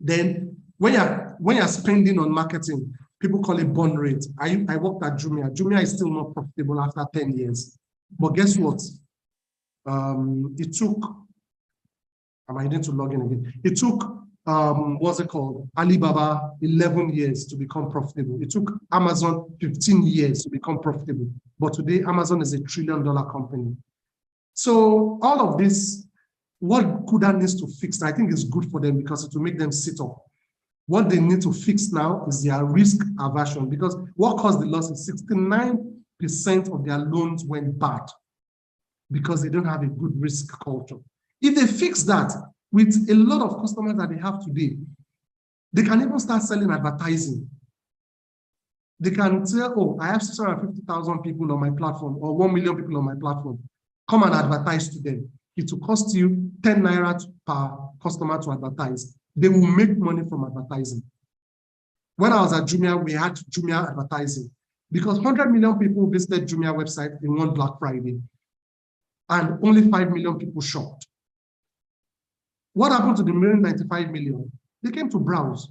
Then when you're spending on marketing, people call it burn rate. I worked at Jumia. Jumia is still not profitable after 10 years. But guess what? It took, am I need to log in again? It took, what's it called? Alibaba 11 years to become profitable. It took Amazon 15 years to become profitable. But today, Amazon is $1 trillion company. So all of this, what Kuda needs to fix, I think is good for them because it will make them sit up. What they need to fix now is their risk aversion, because what caused the loss is 69% of their loans went bad because they don't have a good risk culture. If they fix that with a lot of customers that they have today, they can even start selling advertising. They can say, oh, I have 650,000 people on my platform or 1 million people on my platform. Come and advertise to them. It will cost you 10 naira per customer to advertise. They will make money from advertising. When I was at Jumia, we had Jumia advertising because 100 million people visited Jumia website in one Black Friday and only 5 million people shopped. What happened to the 95 million? They came to browse.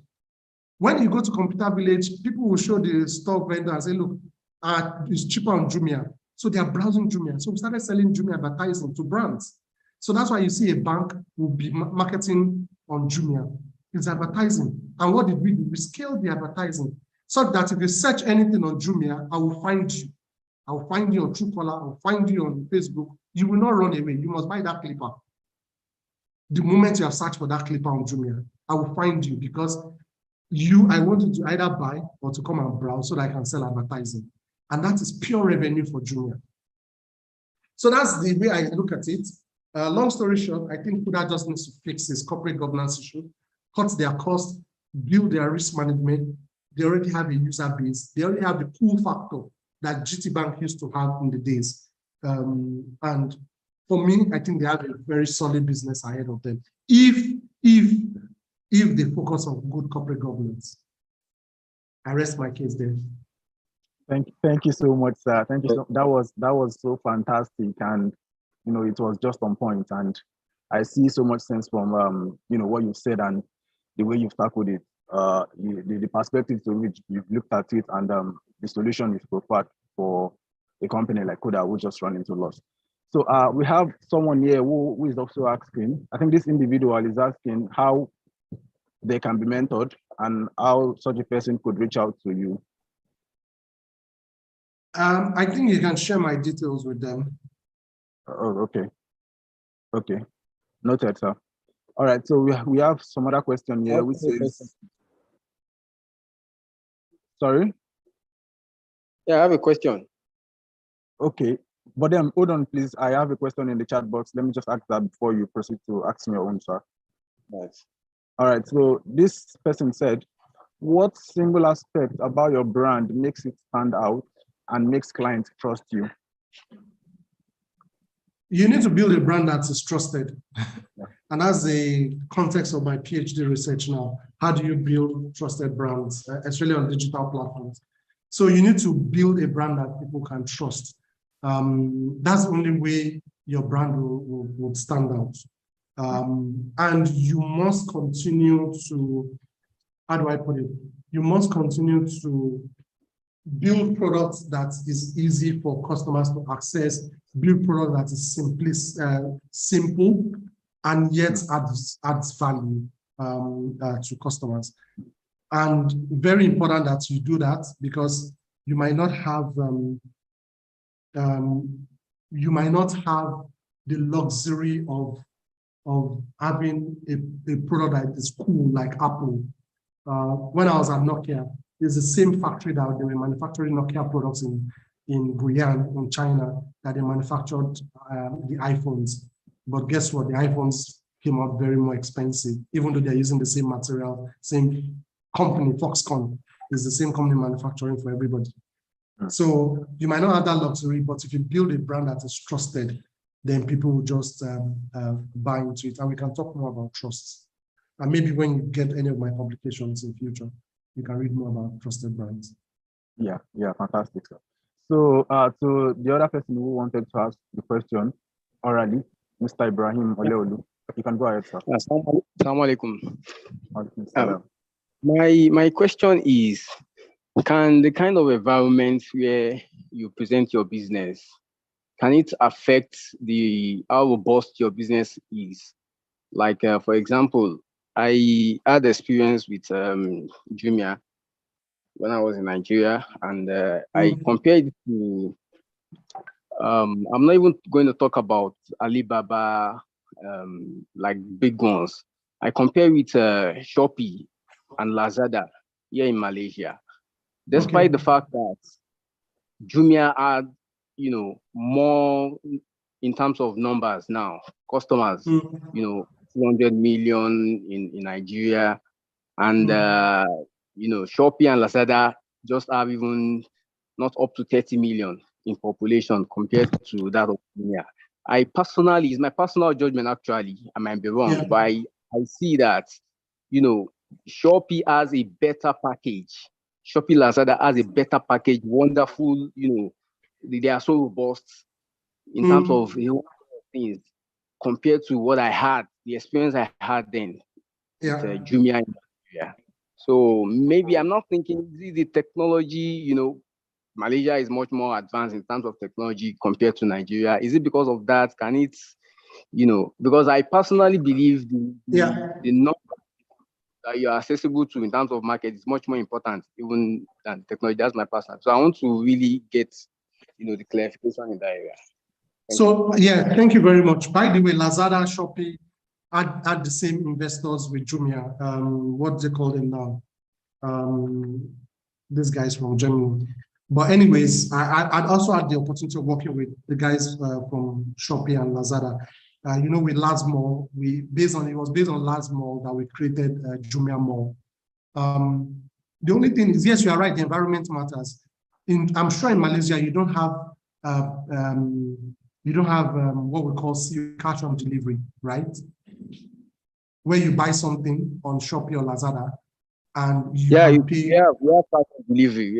When you go to Computer Village, people will show the stock vendor and say, look, it's cheaper on Jumia. So they are browsing Jumia. So we started selling Jumia advertising to brands. So that's why you see a bank will be marketing on Jumia. It's advertising. And what did we do? We scaled the advertising so that if you search anything on Jumia, I will find you. I will find you on Kola. I will find you on Facebook. You will not run away. You must buy that clipper. The moment you have searched for that clipper on Jumia, I will find you because I want you to either buy or to come and browse so that I can sell advertising. And that is pure revenue for Jumia. So that's the way I look at it. Long story short, I think Kuda just needs to fix this corporate governance issue, cut their costs, build their risk management. They already have a user base. They already have the pull factor that GT Bank used to have in the days. And for me, I think they have a very solid business ahead of them if they focus on good corporate governance. I rest my case there. Thank you so much, sir. Thank you so. That was so fantastic, and it was just on point. And I see so much sense from what you've said and the way you've tackled it. The perspective to which you've looked at it, and the solution you've provided for a company like Kuda who just run into loss. So we have someone here who is also asking. I think this individual is asking how they can be mentored and how such a person could reach out to you. I think you can share my details with them. Oh, okay. Okay. Noted, sir. All right. So we have some other question here, which is. Sorry? Yeah, I have a question. Okay. But then hold on, please. I have a question in the chat box. Let me just ask that before you proceed to ask me your own, sir. Nice. All right. So this person said, what single aspect about your brand makes it stand out and makes clients trust you? You need to build a brand that is trusted. And that's the context of my PhD research now. How do you build trusted brands, especially on digital platforms? So you need to build a brand that people can trust. That's the only way your brand will stand out. And you must continue to, how do I put it? You must continue to build products that is easy for customers to access, build product that is simple, and yet adds value to customers. And very important that you do that because you might not have the luxury of having a product that is cool like Apple. When I was at Nokia, it's the same factory that they were manufacturing Nokia products in Guiyang, in China, that they manufactured the iPhones. But guess what? The iPhones came out very more expensive, even though they're using the same material, same company, Foxconn is the same company manufacturing for everybody. So you might not have that luxury, but if you build a brand that is trusted, then people will just buy into it. And we can talk more about trust. And maybe when you get any of my publications in future, you can read more about trusted brands. Yeah, fantastic, sir. So to the other person who wanted to ask the question orally, Mr. Ibrahim Oleolu. You can go ahead, sir. Assalamu alaikum. Alaikum salam. My question is, can the kind of environment where you present your business, can it affect how robust your business is? Like, for example, I had experience with Jumia when I was in Nigeria, and I compared it to, I'm not even going to talk about Alibaba, like big ones. I compare with Shopee and Lazada here in Malaysia. Despite the fact that Jumia had, more in terms of numbers now, customers, 200 million in Nigeria, and Shopee and Lazada just have even not up to 30 million in population compared to that of Jumia. It's my personal judgment actually, I might be wrong, but I see that, Shopee has a better package. Shopee Lazada has a better package, wonderful, they are so robust in terms of things compared to what I had, the experience I had then with Jumia in Nigeria. So maybe I'm not thinking the technology, Malaysia is much more advanced in terms of technology compared to Nigeria. Is it because of that? Can it, because I personally believe the number that you are accessible to in terms of market is much more important even than technology. That's my personal. So I want to really get, the clarification in that area. Thank you very much. By the way, Lazada, Shopee had the same investors with Jumia. What they call them now? These guys from Germany. But anyways, I also had the opportunity of working with the guys from Shopee and Lazada. With LASUMEGA, it was based on LASUMEGA that we created Jumia Mall. The only thing is, yes, you are right, the environment matters. I'm sure in Malaysia, you don't have what we call cash on delivery, right? Where you buy something on Shopee or Lazada and you pay. We have cash on delivery,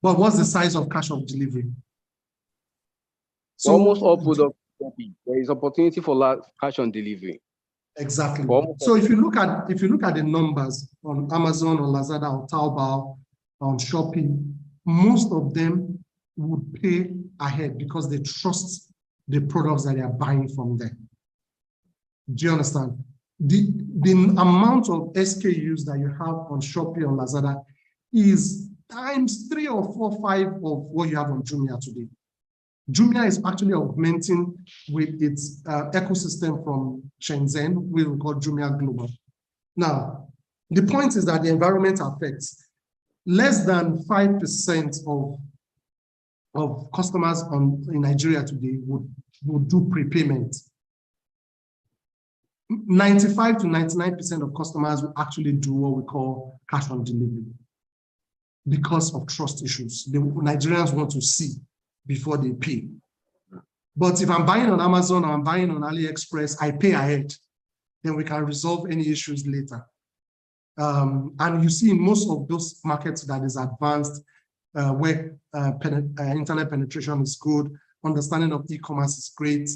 But what's the size of cash on delivery? So almost all products, there is opportunity for cash on delivery. Exactly. So if you look at the numbers on Amazon or Lazada or Taobao, on Shopee, most of them would pay ahead because they trust the products that they are buying from them. Do you understand? The amount of SKUs that you have on Shopee or Lazada is times 3 or 4, 5 of what you have on Jumia today. Jumia is actually augmenting with its ecosystem from Shenzhen, we will call Jumia Global. Now, the point is that the environment affects less than 5% of customers in Nigeria today would do prepayment. 95 to 99% of customers will actually do what we call cash on delivery because of trust issues. The Nigerians want to see before they pay. But if I'm buying on Amazon or I'm buying on AliExpress, I pay ahead, then we can resolve any issues later. And you see in most of those markets that is advanced, where internet penetration is good, understanding of e-commerce is great,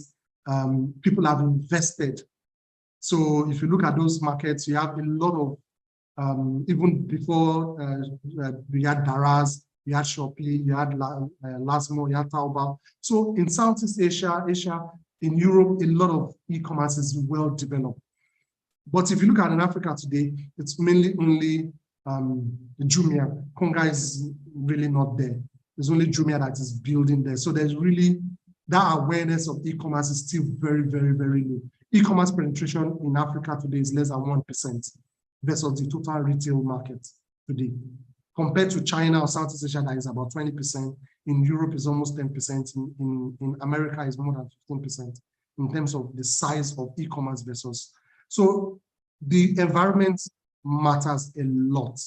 people have invested. So if you look at those markets, you have a lot of, even before we had Daraz, you had Shopee, you had LASUMEGA, you had Taobao. So in Southeast Asia, in Europe, a lot of e-commerce is well developed. But if you look at in Africa today, it's mainly only Jumia. Konga is really not there. There's only Jumia that is building there. So there's really, that awareness of e-commerce is still very, very, very low. E-commerce penetration in Africa today is less than 1% versus the total retail market today. Compared to China or Southeast Asia, that is about 20%. In Europe, is almost 10%. In America, is more than 15% in terms of the size of e-commerce versus. So the environment matters a lot,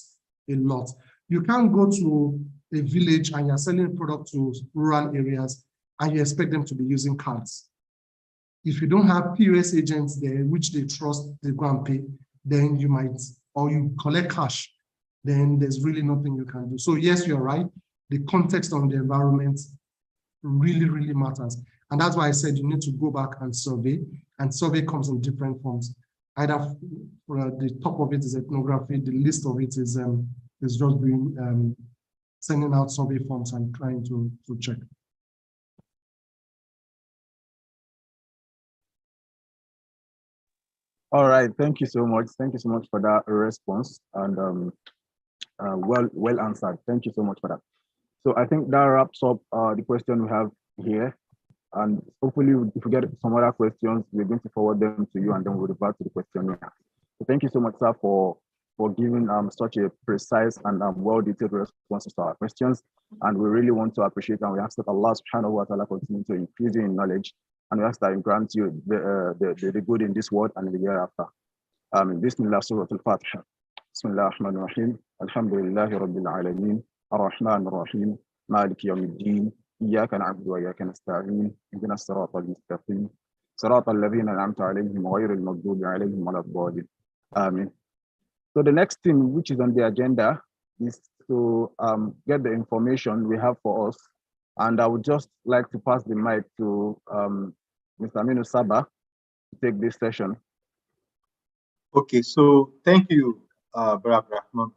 a lot. You can't go to a village and you're selling product to rural areas and you expect them to be using cards. If you don't have POS agents there, which they trust, they go and pay, then you might, or you collect cash, then there's really nothing you can do. So yes, you're right. The context on the environment really, really matters. And that's why I said you need to go back and survey comes in different forms. Either the top of it is ethnography, the list of it is just doing sending out survey forms and trying to check. All right, thank you so much. Thank you so much for that response, and well answered. Thank you so much for that. So I think that wraps up the question we have here. And hopefully, if we get some other questions, we're going to forward them to you, and then we'll revert to the questionnaire. So thank you so much, sir, for giving such a precise and well-detailed responses to our questions. And we really want to appreciate, and we ask that Allah subhanahu wa ta'ala continue to increase you in knowledge, and we ask that He grant you the good in this world and in the hereafter. Bismillah, Surah Al-Fatiha. Bismillah ar-Rahman ar-Rahim. Alhamdulillahi Rabbil Alameen. Ar-Rahman ar-Rahim. Malik Yawmiddin. إياك نعبد وإياك نستعين اهدنا الصراط المستقيم صراط الذين أنعمت عليهم غير المغضوب عليهم ولا الضالين آمين. So the next thing which is on the agenda is to get the information we have for us, and I would just like to pass the mic to Mr. Aminu Saba to take this session. Okay, so thank you, Brother Rahman.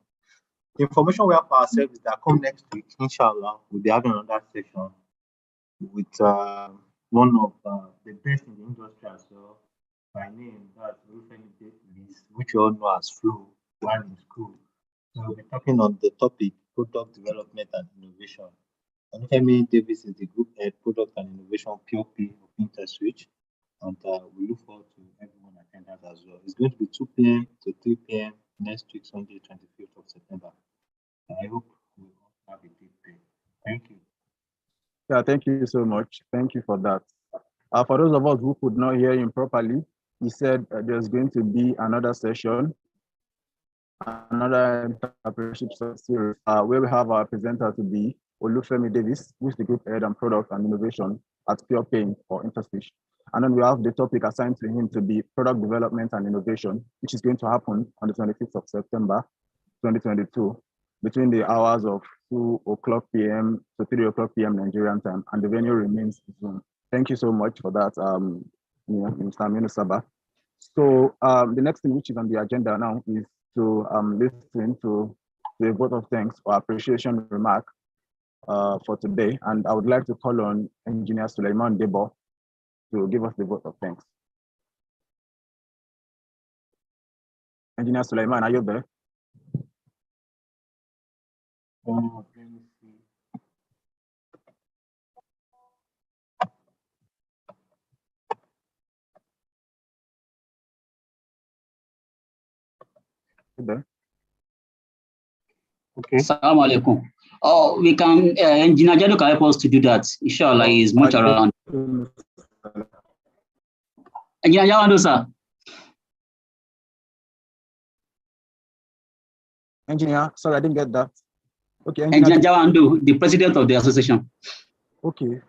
The information we have for ourselves is that come next week, inshallah, we'll be having another session with one of the best in the industry as well. By name, that's Olufemi Davis, which you all know as Flo, one in school. So we'll be talking on the topic product development and innovation. Olufemi Davis is the group head product and innovation POP of InterSwitch, and we look forward to everyone attending as well. It's going to be 2 p.m. to 3 p.m. next week, Sunday, 25th of September. I hope we all have a good day. Thank you. Yeah, thank you so much. Thank you for that. For those of us who could not hear him properly, he said there's going to be another session, another entrepreneurship series, where we have our presenter to be Olufemi Davis, who is the group head and product and innovation at Pure Pain for InterSwitch. And then we have the topic assigned to him to be product development and innovation, which is going to happen on the 25th of September, 2022. Between the hours of 2 o'clock p.m. to 3 o'clock p.m. Nigerian time, and the venue remains Zoom. Thank you so much for that, Mr. Aminu Saba. So the next thing which is on the agenda now is to listen to the vote of thanks or appreciation remark for today, and I would like to call on Engineer Suleiman Debo to give us the vote of thanks. Engineer Suleiman, are you there? Let me see. There. Okay. Assalamu alaikum. Oh, we can, Engineer Jadu can help us to do that. Inshallah, he is much around. Engineer Jadu, sir. Engineer, sorry, I didn't get that. Okay, Engineer Jawandu, the president of the association. Okay.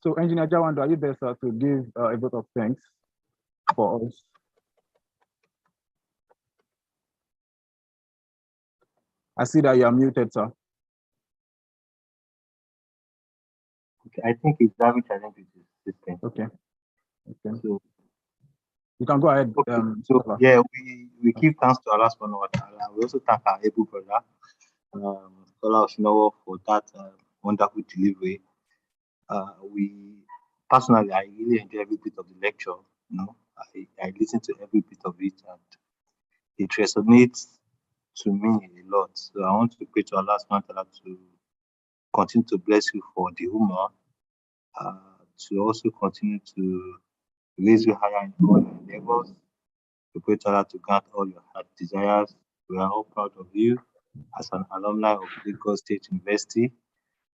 So, Engineer Jawandu, are you there, sir, to give a vote of thanks for us? I see that you are muted, sir. Okay, I think it's having challenge with his system. Okay. Okay. So you can go ahead. Okay. So yeah, we give thanks to Allah subhanahu wa ta'ala. We also thank our able brother, Kola Osinowo, for that wonderful delivery. We personally, I really enjoy every bit of the lecture. You know, I listen to every bit of it, and it resonates to me a lot. So I want to pray to Allah subhanahu wa ta'ala to continue to bless you for the humor, to also continue to raise you higher in all your endeavors. We pray to Allah to grant all your heart desires. We are all proud of you as an alumni of Lagos State University.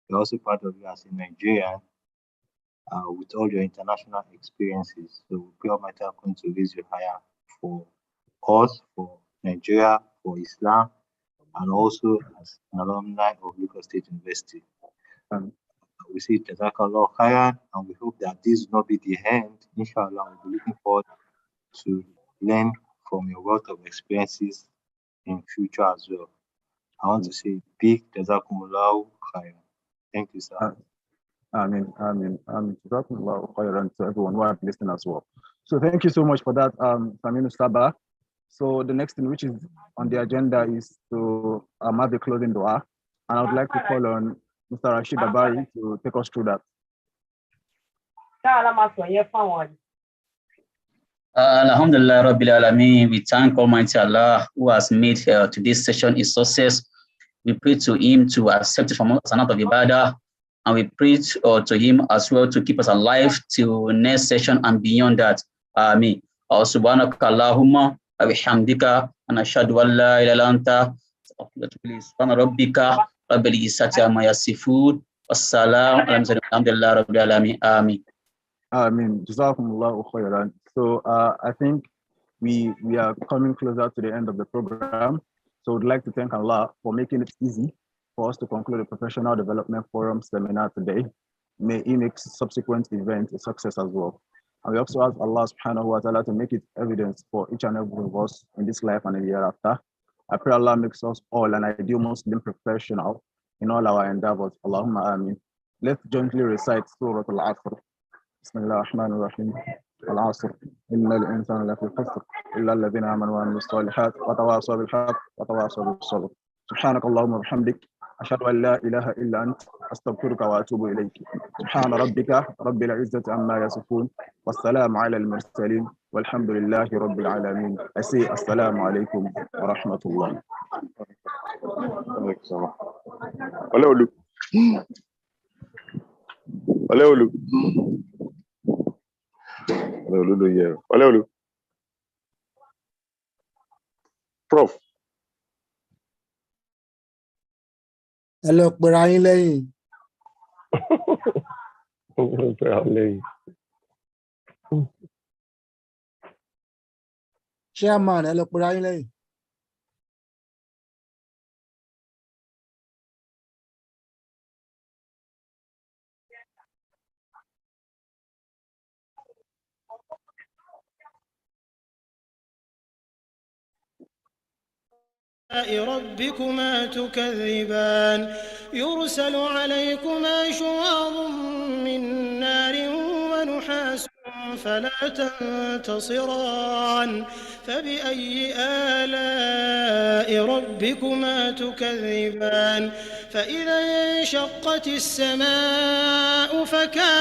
We're also proud of you as a Nigerian with all your international experiences. So we pray Almighty Allah going to raise you higher for us, for Nigeria, for Islam, and also as an alumni of Lagos State University. We see Jazakallah khairan, and we hope that this will not be the end. Inshallah, we'll be looking forward to learn from your wealth of experiences in future as well. I want to say big Jazakumullah khairan. Thank you, sir. Amen. Amen. Jazakumullahu khairan to everyone who have listened as well. So thank you so much for that, Saminu Saba. So the next thing which is on the agenda is to have the closing dua. And I would like to call on Mr. Rashid Abari to take us through that. Alhamdulillah Rabbil Alameen. We thank Almighty Allah who has made today's session a success. We pray to Him to accept it from us as an act of ibadah, and we pray to Him as well to keep us alive till next session and beyond that. Ameen. Subhanaka Allahumma wa bihamdika wa ashhadu an la ilaha illa anta subhana rabbika rabbil izzati amma yasifun wassalamu ala mursalin alhamdulillahi rabbil alamin. Ameen. Amen. Jazakumullahu khairan. So I think we are coming closer to the end of the program. So we'd like to thank Allah for making it easy for us to conclude the Professional Development Forum seminar today. May He make subsequent events a success as well. And we also ask Allah subhanahu wa ta'ala to make it evidence for each and every one of us in this life and in the hereafter. I pray Allah makes us all an ideal Muslim professional in all our endeavors. Allahumma ameen. Let's jointly recite Surah Al-Asr. بسم الله الرحمن الرحيم العصر إن الإنسان لفي خسر إلا الذين آمنوا وعملوا الصالحات وتواصوا بالحق وتواصوا بالصبر سبحانك اللهم وبحمدك أشهد أن لا إله إلا أنت أستغفرك وأتوب إليك سبحان ربك رب العزة عما يصفون والسلام على المرسلين والحمد لله رب العالمين. I say السلام عليكم ورحمة الله. Prof. ẹ lọ pera yín lẹ́yìn. Chairman, ẹ lọ pera yín lẹ́yìn. ربكما تكذبان يرسل عليكما شواظ من نار ونحاس فلا تنتصران فبأي آلاء ربكما تكذبان فإذا انشقت السماء فكانت